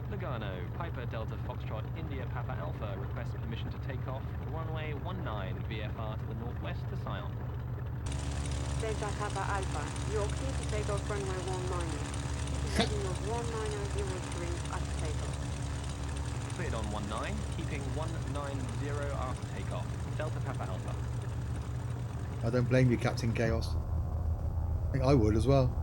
Lugano, Piper Delta Foxtrot, India Papa Alpha requests permission to take off. Runway 19 VFR to the northwest to Sion. Delta Papa Alpha, you're clear to take off runway 19. Keep a heading of 1903 after takeoff. Cleared on 19, keeping 190 after takeoff. Delta Papa Alpha. I don't blame you, Captain Chaos. I think I would as well.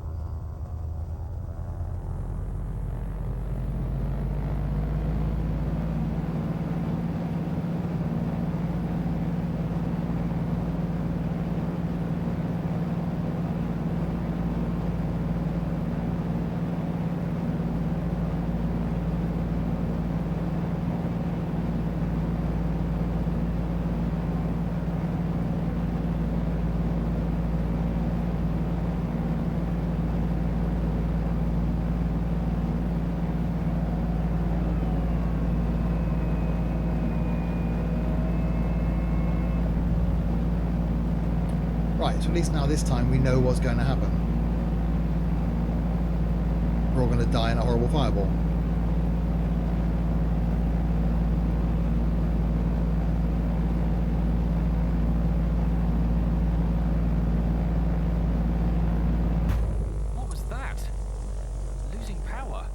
Right, so at least now this time we know what's going to happen. We're all going to die in a horrible fireball. What was that? Losing power.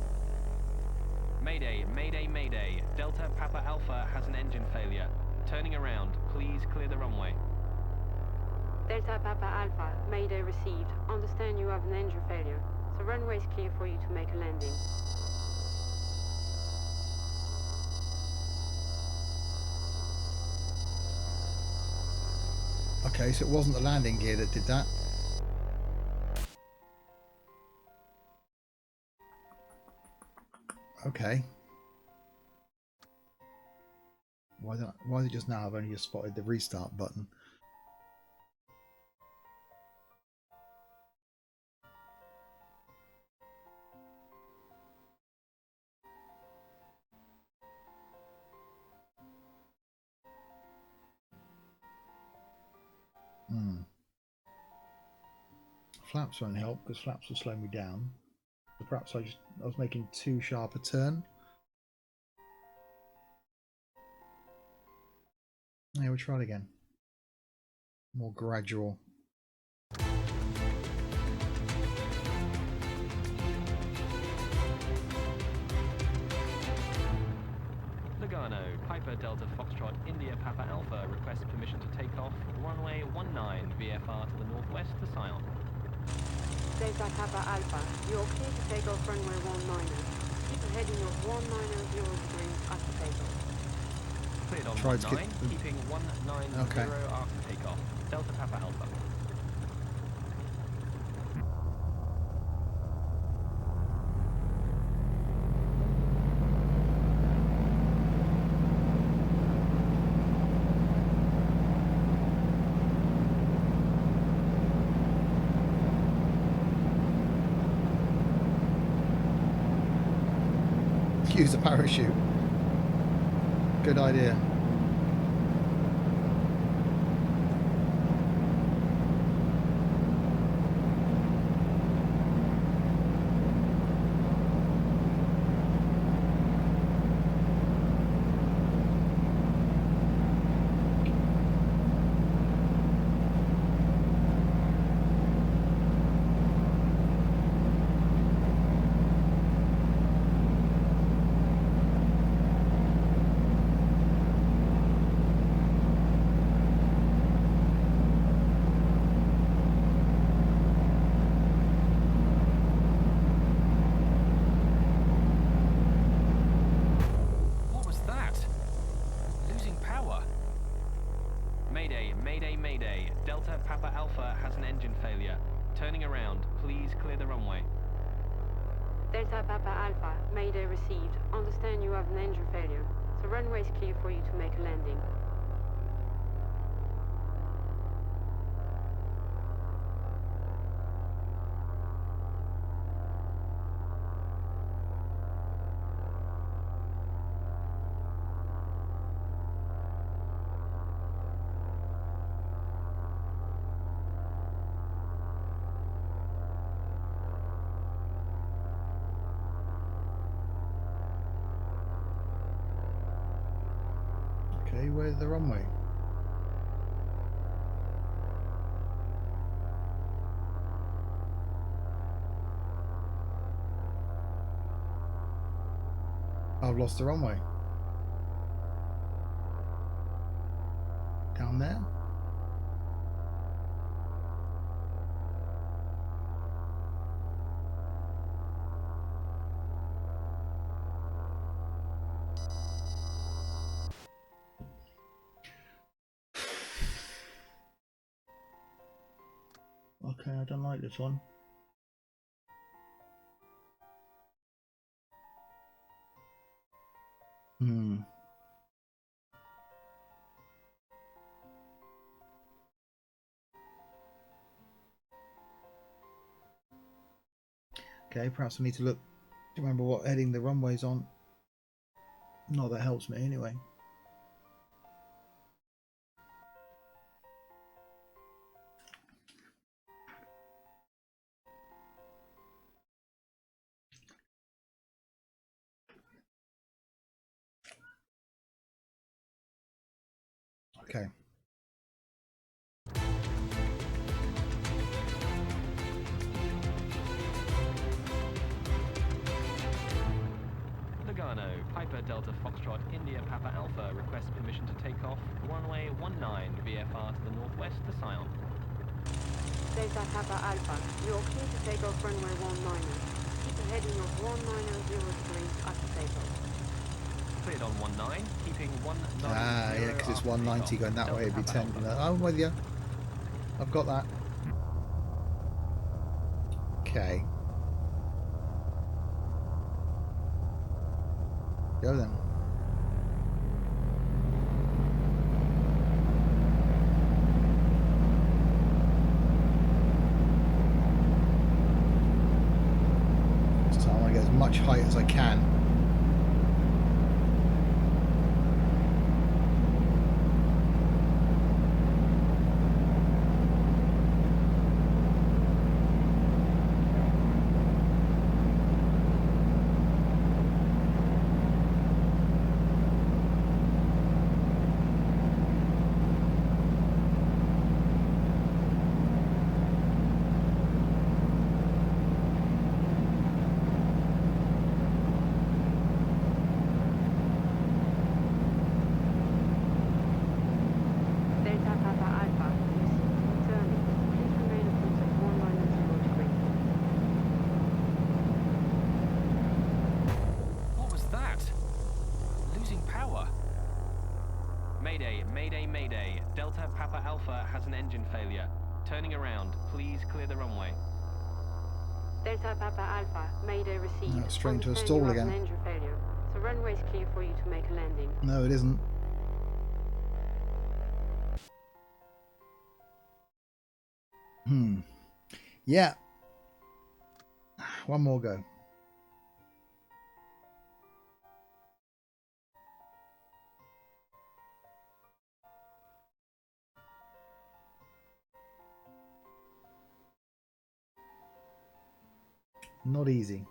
Mayday, mayday, mayday. Delta Papa Alpha has an engine failure. Turning around. Please clear the runway. Delta Papa Alpha, Mayday received. Understand you have an engine failure. The runway is clear for you to make a landing. Okay, so it wasn't the landing gear that did that. Okay. Why is it just now I've only just spotted the restart button? Flaps won't help because flaps will slow me down. So perhaps I was making too sharp a turn. Yeah, we'll try it again. More gradual. Lugano, Piper Delta Foxtrot, India Papa Alpha requests permission to take off. Runway 19 VFR to the northwest to Sion. Delta Papa Alpha, you're clear to take off runway 19. Keep a heading of 1903 after takeoff. Cleared on Try to 19, keeping 190 Okay. after takeoff. Delta Papa Alpha. use a parachute. Good idea. What was that? Losing power. Mayday, mayday, mayday. Delta Papa Alpha has an engine failure. Turning around. Please clear the runway. Delta Papa Alpha, Mayday received. Understand you have an engine failure. The runway is clear for you to make a landing. Okay, where's the runway? I've lost the runway. Down there? Okay, I don't like this one. Okay, perhaps I need to look to remember what heading the runway's on. Not that helps me anyway. Okay. Lugano, Piper Delta Foxtrot India Papa Alpha requests permission to take off. Runway 19 VFR to the northwest to Sion. Delta Papa Alpha, you are clear to take off runway 19. Keep a heading of 190 degrees after takeoff. Cleared on 19, keeping 190. Ah, yeah, because it's 190 going that way, it'd be 10 from there. I'm with you. I've got that. Okay. Go then. So I want to get as much height as I can. Mayday, mayday, mayday. Delta Papa Alpha has an engine failure. Turning around. Please clear the runway. Delta Papa Alpha, Mayday received. No, it's straight into a Understand stall you have again. an engine failure. The runway is clear for you to make a landing. No, it isn't. Yeah. One more go. Not easy.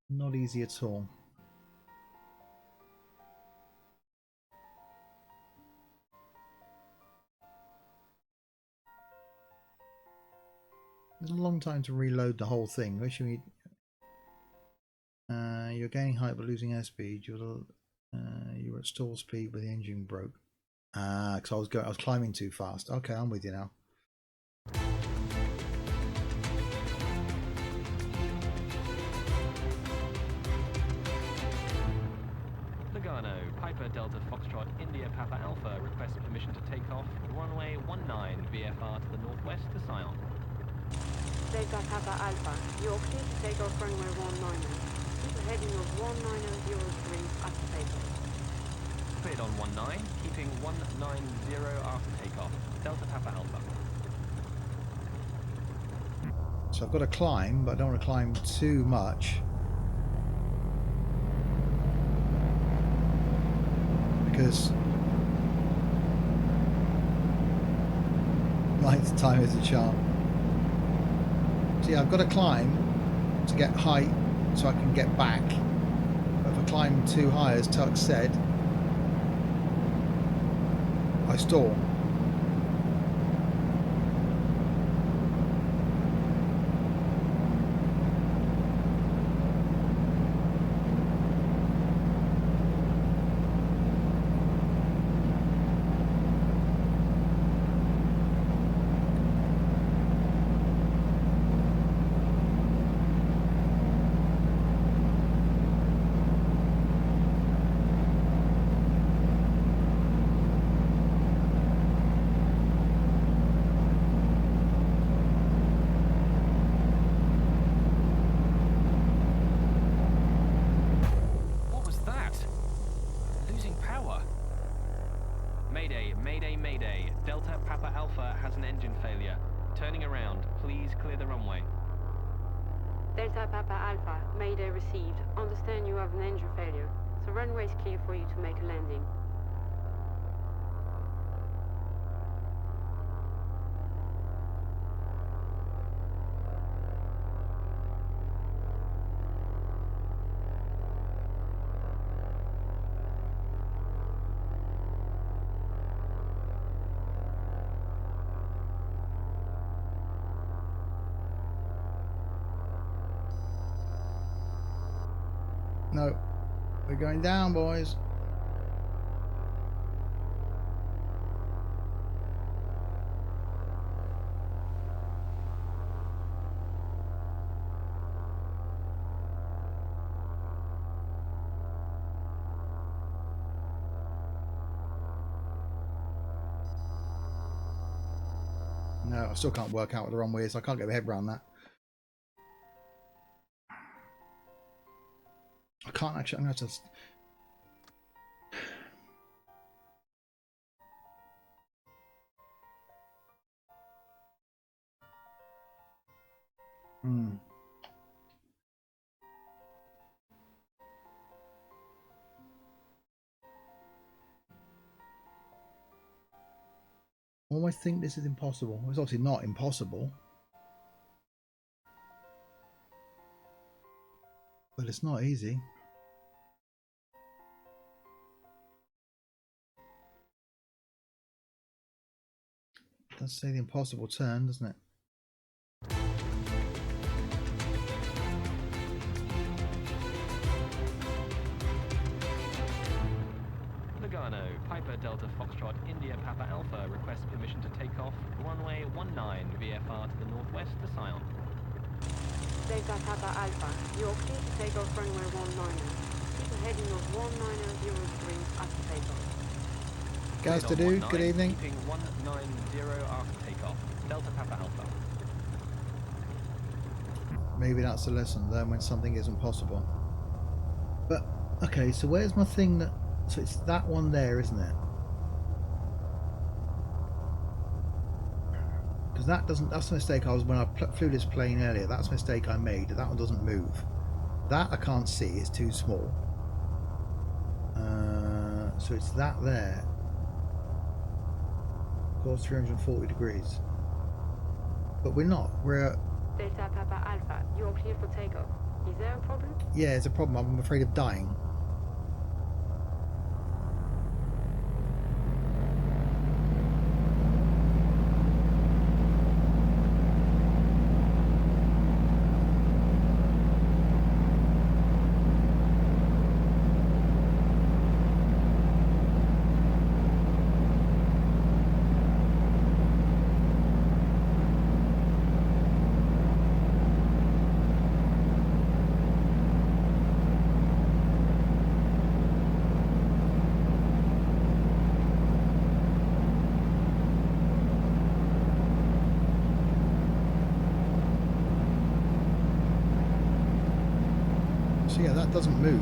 Not easy at all. It's a long time to reload the whole thing. Where should we? You're gaining height but losing airspeed. You were at stall speed where the engine broke. Because I was climbing too fast. Okay, I'm with you now. Lugano, Piper Delta Foxtrot India Papa Alpha requests permission to take off runway 19 VFR to the northwest to Sion. Delta Papa Alpha, you're clear to take off runway 19. Keep a heading of 190 degrees after takeoff. Cleared on 19, keeping 190 after takeoff. Delta Papa Alpha. So I've got to climb, but I don't want to climb too much. Because night time is a charm. So yeah, I've got to climb to get height so I can get back. But if I climb too high, as Tuck said, I stall. What was that? Losing power. Mayday, mayday, mayday. Delta Papa Alpha has an engine failure. Turning around. Please clear the runway. Delta Papa Alpha, Mayday received. Understand you have an engine failure, so runway is clear for you to make a landing. No, we're going down, boys. No, I still can't work out what the runway is. I can't get my head around that. I can't actually. I'm going to have to. I almost think this is impossible. It's obviously not impossible. But it's not easy. It does say the impossible turn, doesn't it? Lugano, Piper Delta Foxtrot India Papa Alpha requests permission to take off runway 19 VFR to the northwest to Sion. Delta Papa Alpha, you're clear to take off runway 19. Keep a heading of 190 degrees after takeoff. Guys to Cleared do, on good 19, evening. Keeping 190 after takeoff. Delta Papa Alpha. Maybe that's a lesson, learn when something isn't possible. But, okay, so where's my thing that... So it's that one there, isn't it? Because that doesn't... That's the mistake I was... When I flew this plane earlier, that's a mistake I made. That one doesn't move. That I can't see, it's too small. So it's that there. Of course, 340 degrees. But we're not. We're Delta Papa Alpha, you are cleared for takeoff. Is there a problem? Yeah, it's a problem. I'm afraid of dying. So yeah, that doesn't move.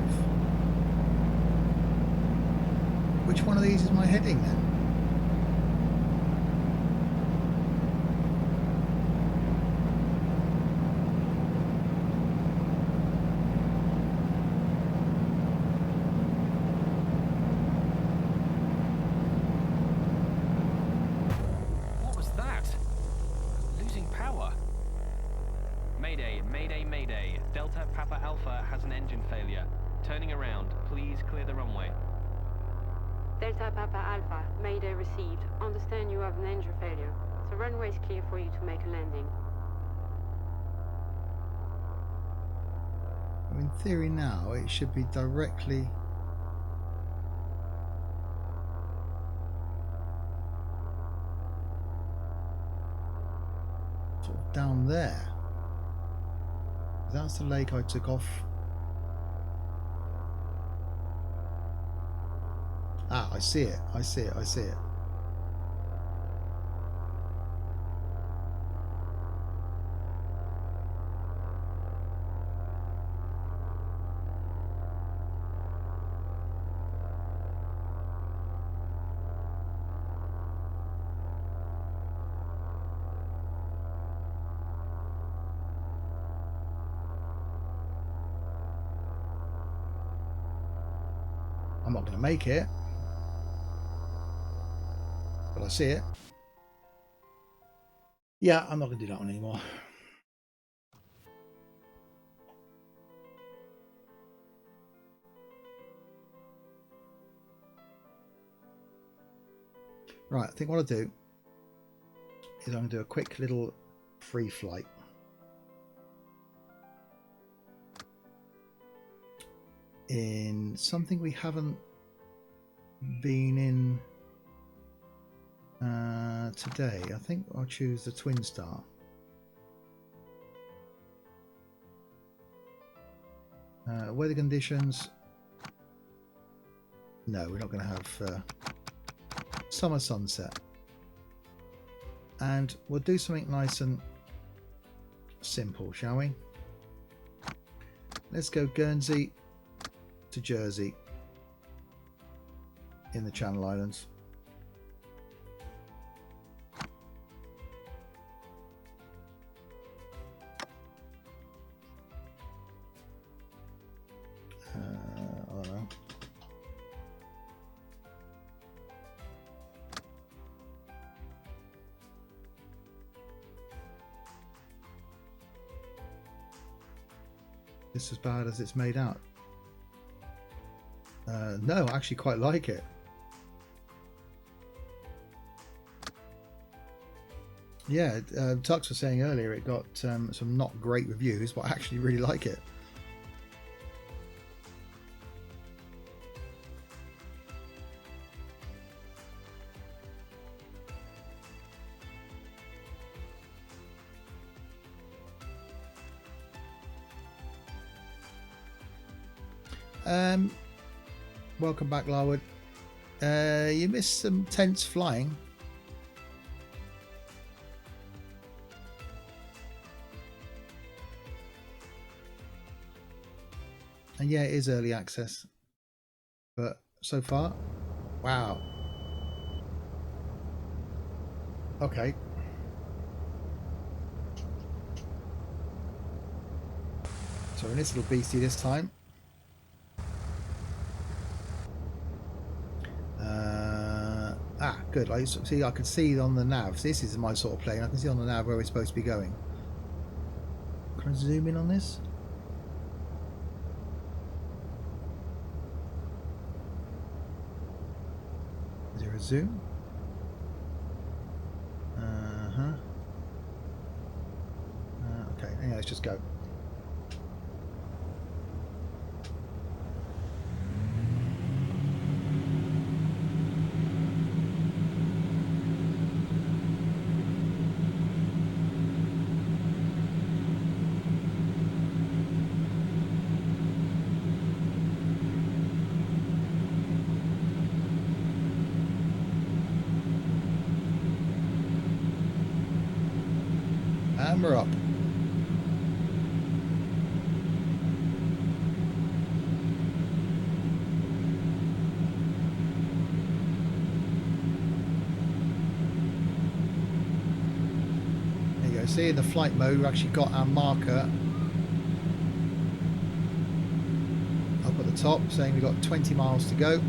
Which one of these is my heading then? What was that? Losing power. Mayday, mayday, mayday. Delta Papa Alpha has an engine failure. Turning around. Please clear the runway. Delta Papa Alpha, Mayday received. Understand you have an engine failure. The runway is clear for you to make a landing. In theory now, it should be directly... sort of down there. That's the lake I took off. Ah, I see it. I see it. I see it. I'm not going to make it, but I see it. Yeah, I'm not going to do that one anymore. Right, I think what I'll do is I'm going to do a quick little free flight. In something we haven't been in today. I think I'll choose the Twin Star. Weather conditions. No, we're not going to have summer sunset. And we'll do something nice and simple, shall we? Let's go Guernsey to Jersey in the Channel Islands. I don't know. This is as bad as it's made out. No, I actually quite like it. Yeah, Tux was saying earlier it got some not great reviews, but I actually really like it. Welcome back, Larwood. You missed some tense flying. And yeah, it is early access. But so far, wow. Okay. So in this little beastie this time. Good. I see. I can see on the nav. This is my sort of plane. I can see on the nav where we're supposed to be going. Can I zoom in on this? Is there a zoom? Okay, anyway, let's just go. And we're up. There you go. See, in the flight mode, we've actually got our marker up at the top saying we've got 20 miles to go.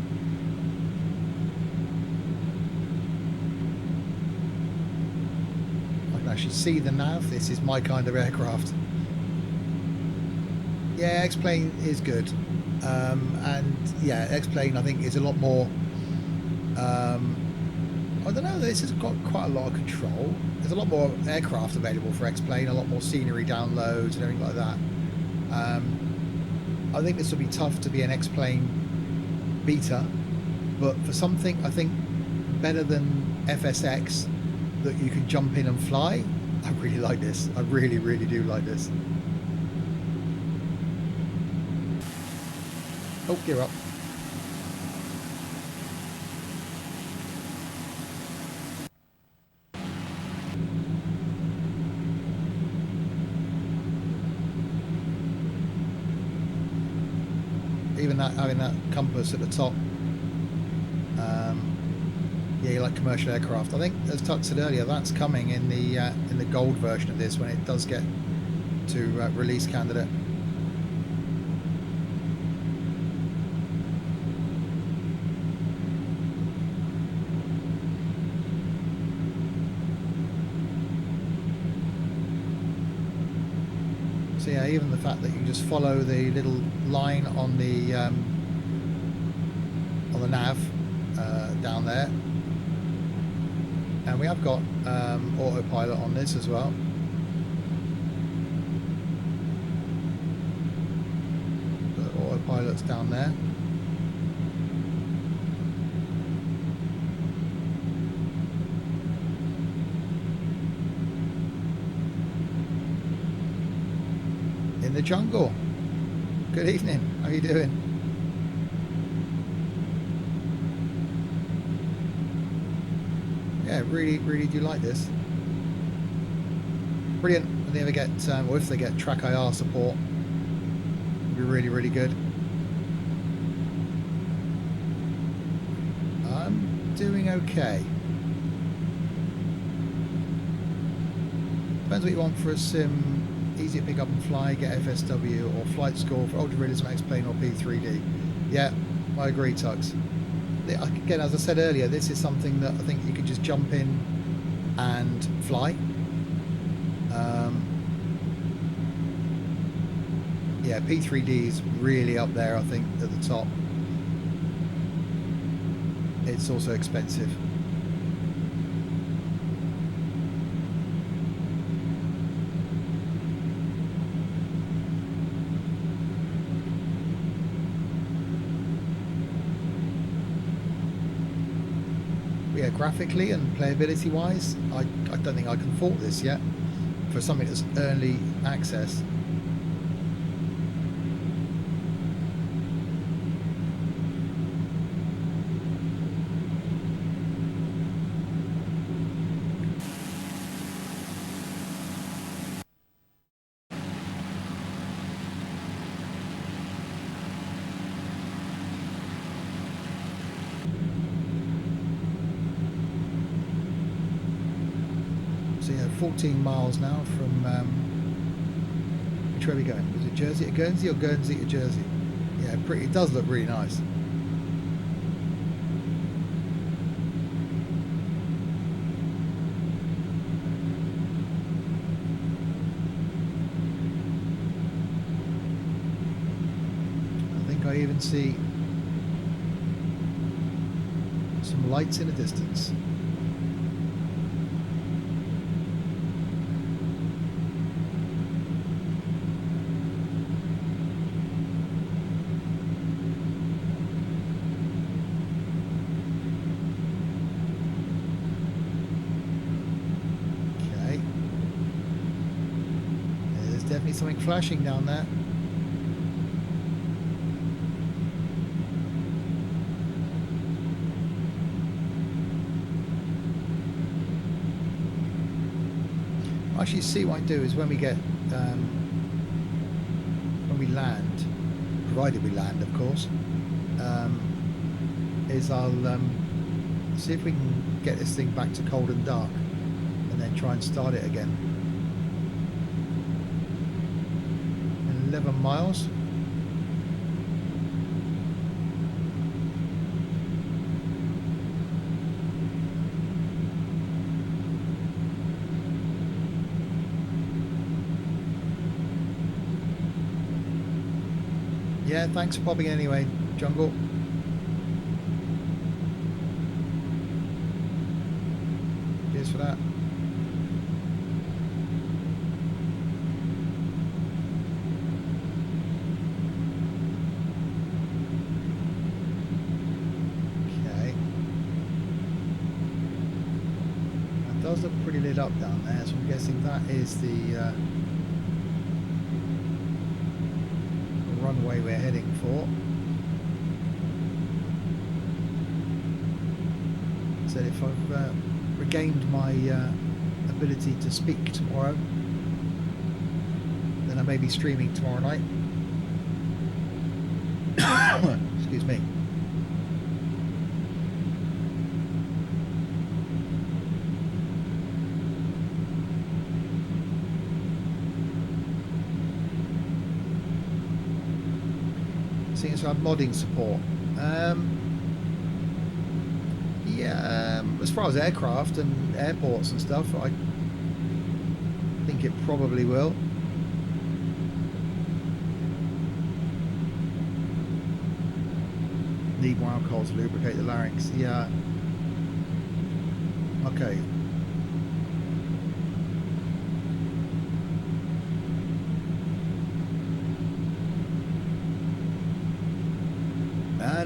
I can actually see the nav. This is my kind of aircraft. Yeah, X-Plane is good. And yeah, X-Plane I think is a lot more I don't know, this has got quite a lot of control. There's a lot more aircraft available for X-Plane, a lot more scenery downloads and everything like that. I think this will be tough to be an X-Plane beta, but for something I think better than FSX that you can jump in and fly, I really like this. I really, really do like this. Oh, gear up. Even that, having that compass at the top, yeah, you like commercial aircraft. I think, as Tuck said earlier, that's coming in the gold version of this when it does get to release candidate. So yeah, even the fact that you just follow the little line on the nav down there, and we have got autopilot on this as well. The autopilot's down there. In the jungle. Good evening. How are you doing? Yeah, really, really do like this. Brilliant. When they ever get, or if they get track IR support, it'll be really, really good. I'm doing okay. Depends what you want for a sim. Easy to pick up and fly, get FSW or flight score for Ultra Realism X-Plane or P3D. Yeah, I agree, Tux. Again, as I said earlier, this is something that I think you could just jump in and fly. Yeah, P3D is really up there, I think, at the top. It's also expensive. Yeah, graphically and playability wise, I don't think I can fault this yet for something that's early access. So yeah, 14 miles now from which way are we going? Was it Jersey to Guernsey or Guernsey to Jersey? Yeah, pretty. It does look really nice. I even see some lights in the distance. Okay. There's definitely something flashing down there. Actually, see what I do is when we get when we land, provided we land, of course, is I'll see if we can get this thing back to cold and dark, and then try and start it again. 11 miles. Yeah, thanks for popping in anyway, Jungle. Cheers for that. Okay. That does look pretty lit up down there, so I'm guessing that is the runway we're heading for. So if I've regained my ability to speak tomorrow, then I may be streaming tomorrow night. Excuse me. Seeing as I have modding support. Yeah, as far as aircraft and airports and stuff, I think it probably will. Need more alcohol to lubricate the larynx. Yeah. Okay.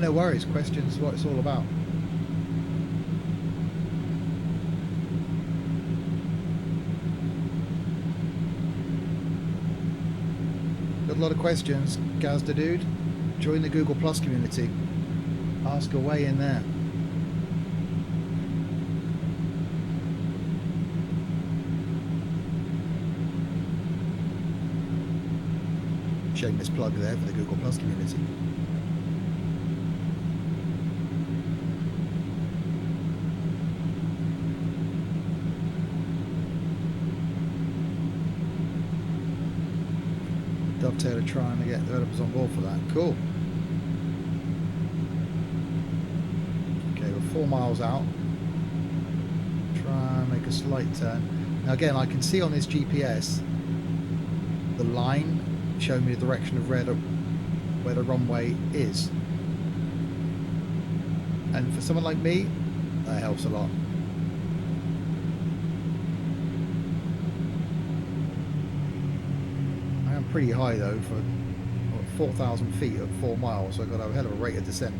No worries. Questions what it's all about. Got a lot of questions, Gazda dude. Join the Google Plus community. Ask away in there. Shameless plug there for the Google Plus community. Dovetail are trying to get developers on board for that. Cool. Okay, we're 4 miles out. Try and make a slight turn. Now again, I can see on this GPS the line showing me the direction of where the runway is. And for someone like me, that helps a lot. Pretty high though for 4,000 feet at 4 miles, so I've got a hell of a rate of descent.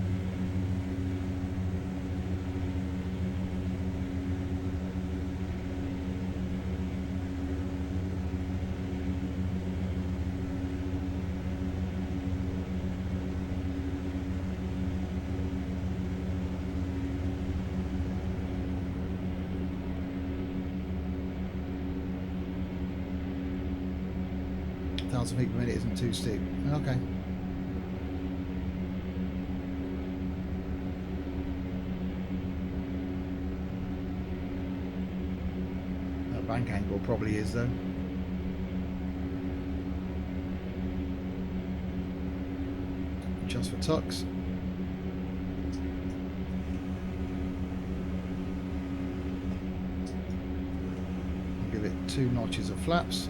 Feet per minute isn't too steep. Okay. That bank angle probably is though. Just for tucks. I'll give it 2 notches of flaps.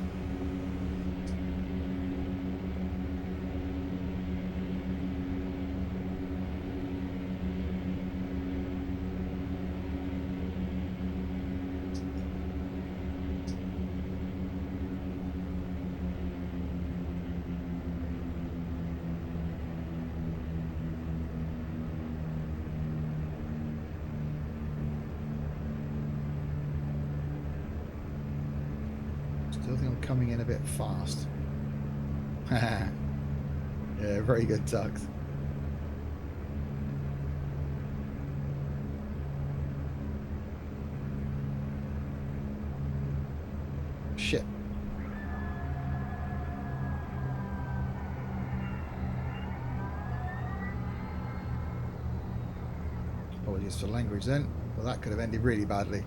coming in a bit fast. Yeah, very good, Tux. Shit. Apologies for language then. Well, that could have ended really badly.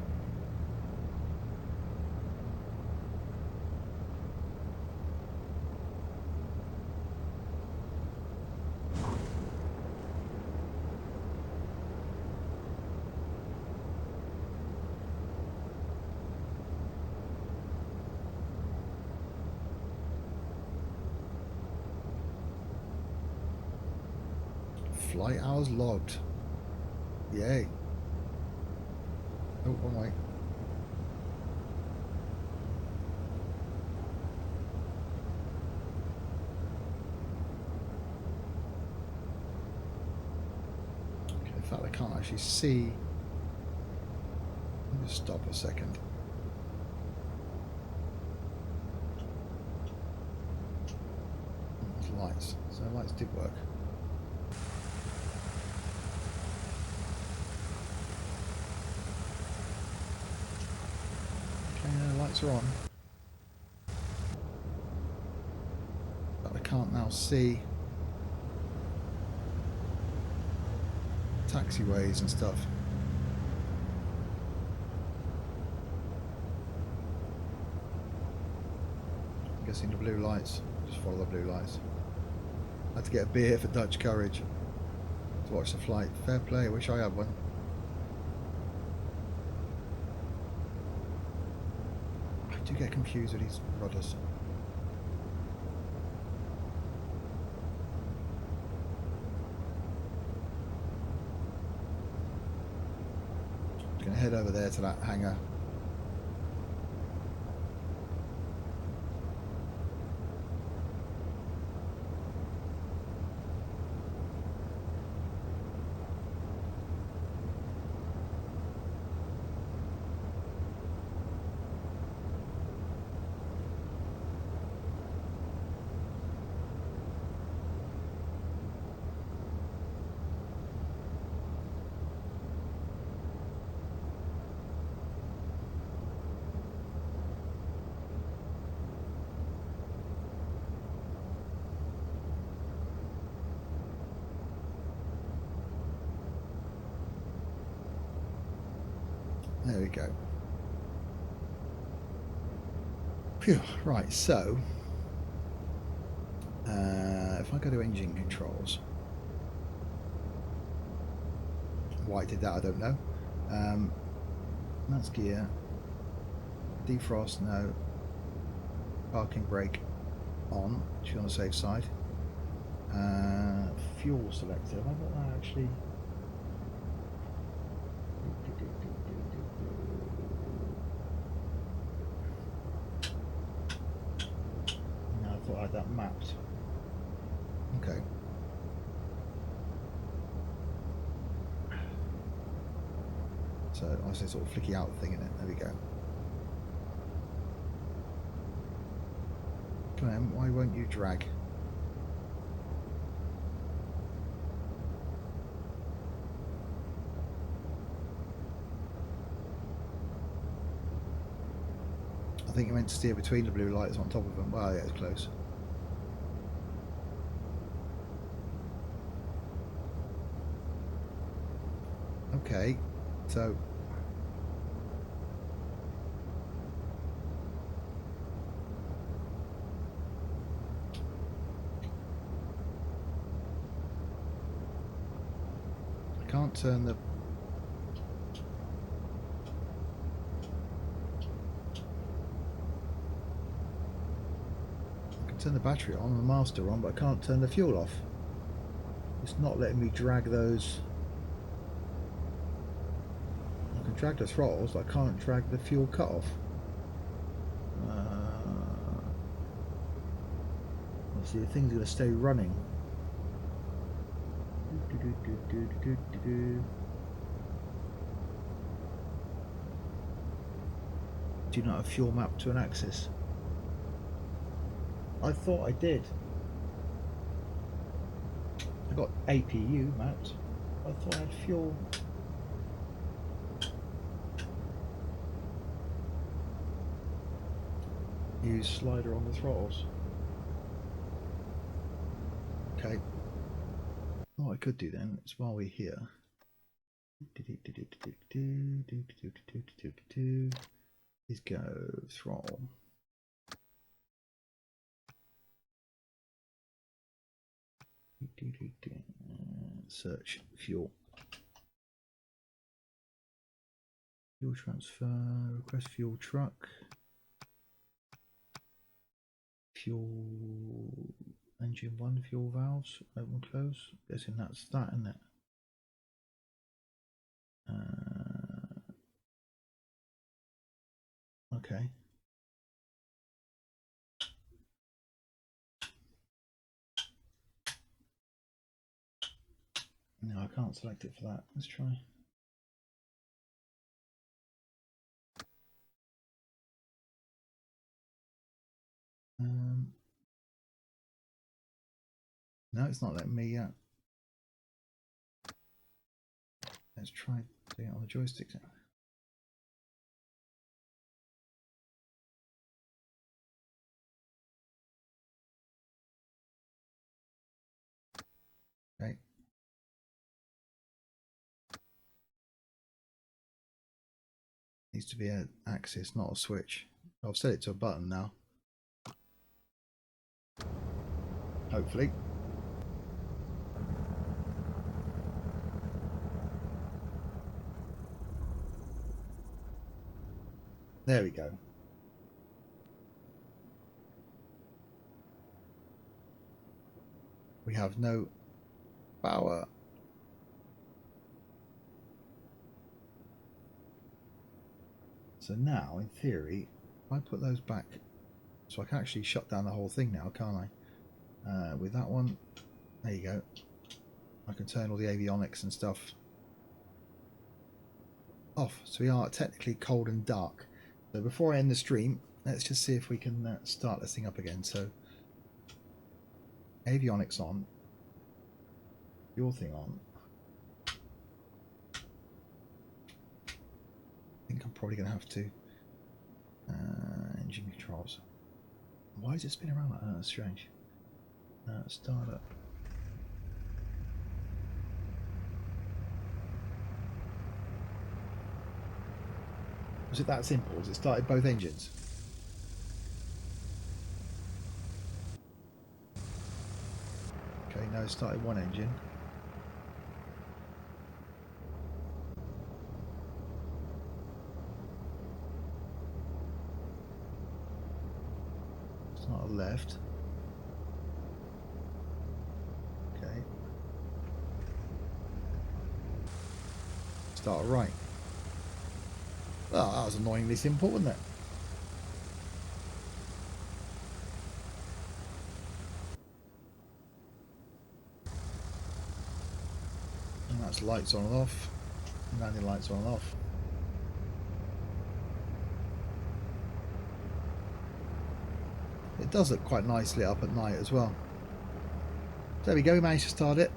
Flight hours logged. Yay. Oh, wrong way. Okay, in fact, I can't actually see. Let me just stop a second. There's lights. So lights did work. Lights are on, but I can't now see taxiways and stuff. I'm guessing the blue lights. Just follow the blue lights. I had to get a beer for Dutch courage to watch the flight. Fair play. I wish I had one. I do get confused with these rudders. I'm going to head over there to that hangar. There we go. Phew, right, so if I go to engine controls, why it did that I don't know. That's gear, defrost no, parking brake on, which is on the safe side. Fuel selector, have I got that actually? No, I thought I had that mapped. Okay. So I was sort of flicky out thing in it. There we go. Come on, why won't you drag? I think you meant to steer between the blue lights on top of them. Well, yeah, it's close. Okay, so I can't turn the turn the battery on and the master on, but I can't turn the fuel off. It's not letting me drag those. I can drag the throttles, but I can't drag the fuel cutoff. Obviously the thing's going to stay running. Do you not have fuel mapped to an axis? I thought I did. I got APU mapped. I thought I had fuel. Use slider on the throttles. Okay. What I could do then is while we're here. Is go throttle. Search fuel. Fuel transfer. Request fuel truck. Fuel engine 1 fuel valves open close. Guessing that's that, isn't it? Okay. No, I can't select it for that. Let's try. No, it's not letting me yet. Let's try doing it on the joystick. Okay. Needs to be an axis, not a switch. I've set it to a button now. Hopefully. There we go. We have no power. So now, in theory, if I put those back, so I can actually shut down the whole thing now, can't I? With that one, there you go. I can turn all the avionics and stuff off. So we are technically cold and dark. So before I end the stream, let's just see if we can start this thing up again. So avionics on, your thing on. I think I'm probably going to have to engine controls. Why does it spin around like that? That's strange. Start up. Was it that simple? Has it started both engines? Okay, no, it started one engine. Start left. Okay. Start right. Oh, that was annoyingly simple, wasn't it? And that's lights on and off. Landing lights on and off. It does look quite nicely up at night as well. There we go, we managed to start it.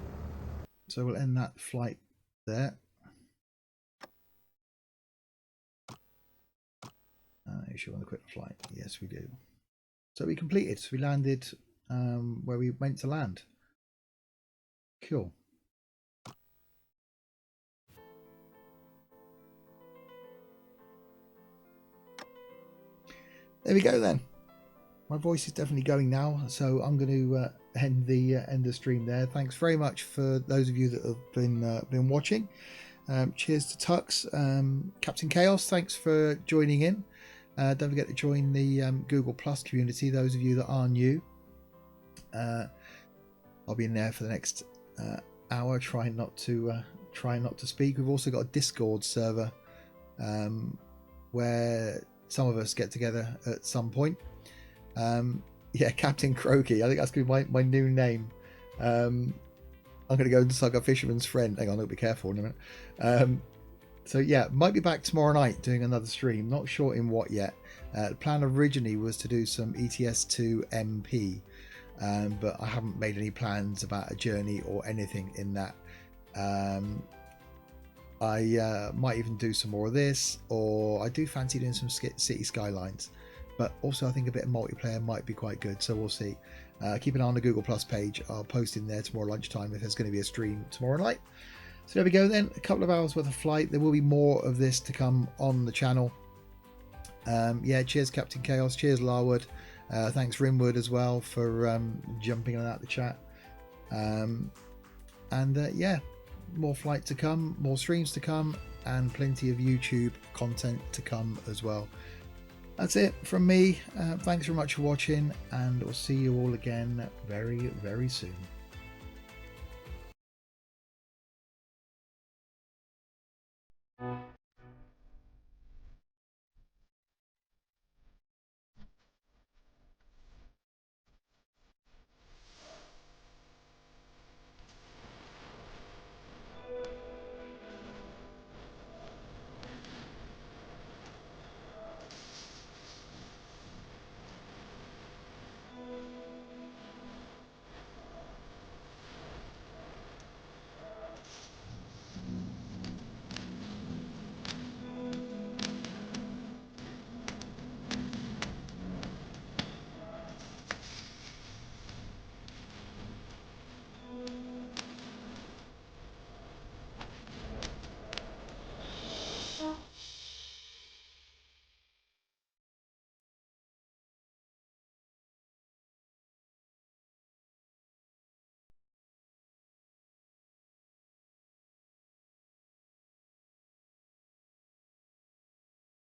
So we'll end that flight there. You should want a quick flight. Yes, we do. So we completed. So we landed where we went to land. Cool. There we go then. My voice is definitely going now, so I'm going to end the stream there. Thanks very much for those of you that have been watching. Cheers to Tux, Captain Chaos. Thanks for joining in. Don't forget to join the Google Plus community. Those of you that are new, I'll be in there for the next hour, trying not to speak. We've also got a Discord server where some of us get together at some point. Yeah, Captain Croaky. I think that's going to be my new name. I'm going to go and suck a fisherman's friend. Hang on, I'll be careful in a minute. So yeah, might be back tomorrow night doing another stream. Not sure in what yet. The plan originally was to do some ETS2 MP, but I haven't made any plans about a journey or anything in that. I might even do some more of this, or I do fancy doing some city skylines, but also I think a bit of multiplayer might be quite good, so we'll see. Keep an eye on the Google Plus page. I'll post in there tomorrow lunchtime if there's going to be a stream tomorrow night. So there we go then, a couple of hours worth of flight. There will be more of this to come on the channel. Yeah, cheers Captain Chaos, cheers Larwood, thanks Rimwood as well for jumping on out the chat. Yeah, more flight to come, more streams to come, and plenty of YouTube content to come as well. That's it from me. Thanks very much for watching, and we'll see you all again very, very soon.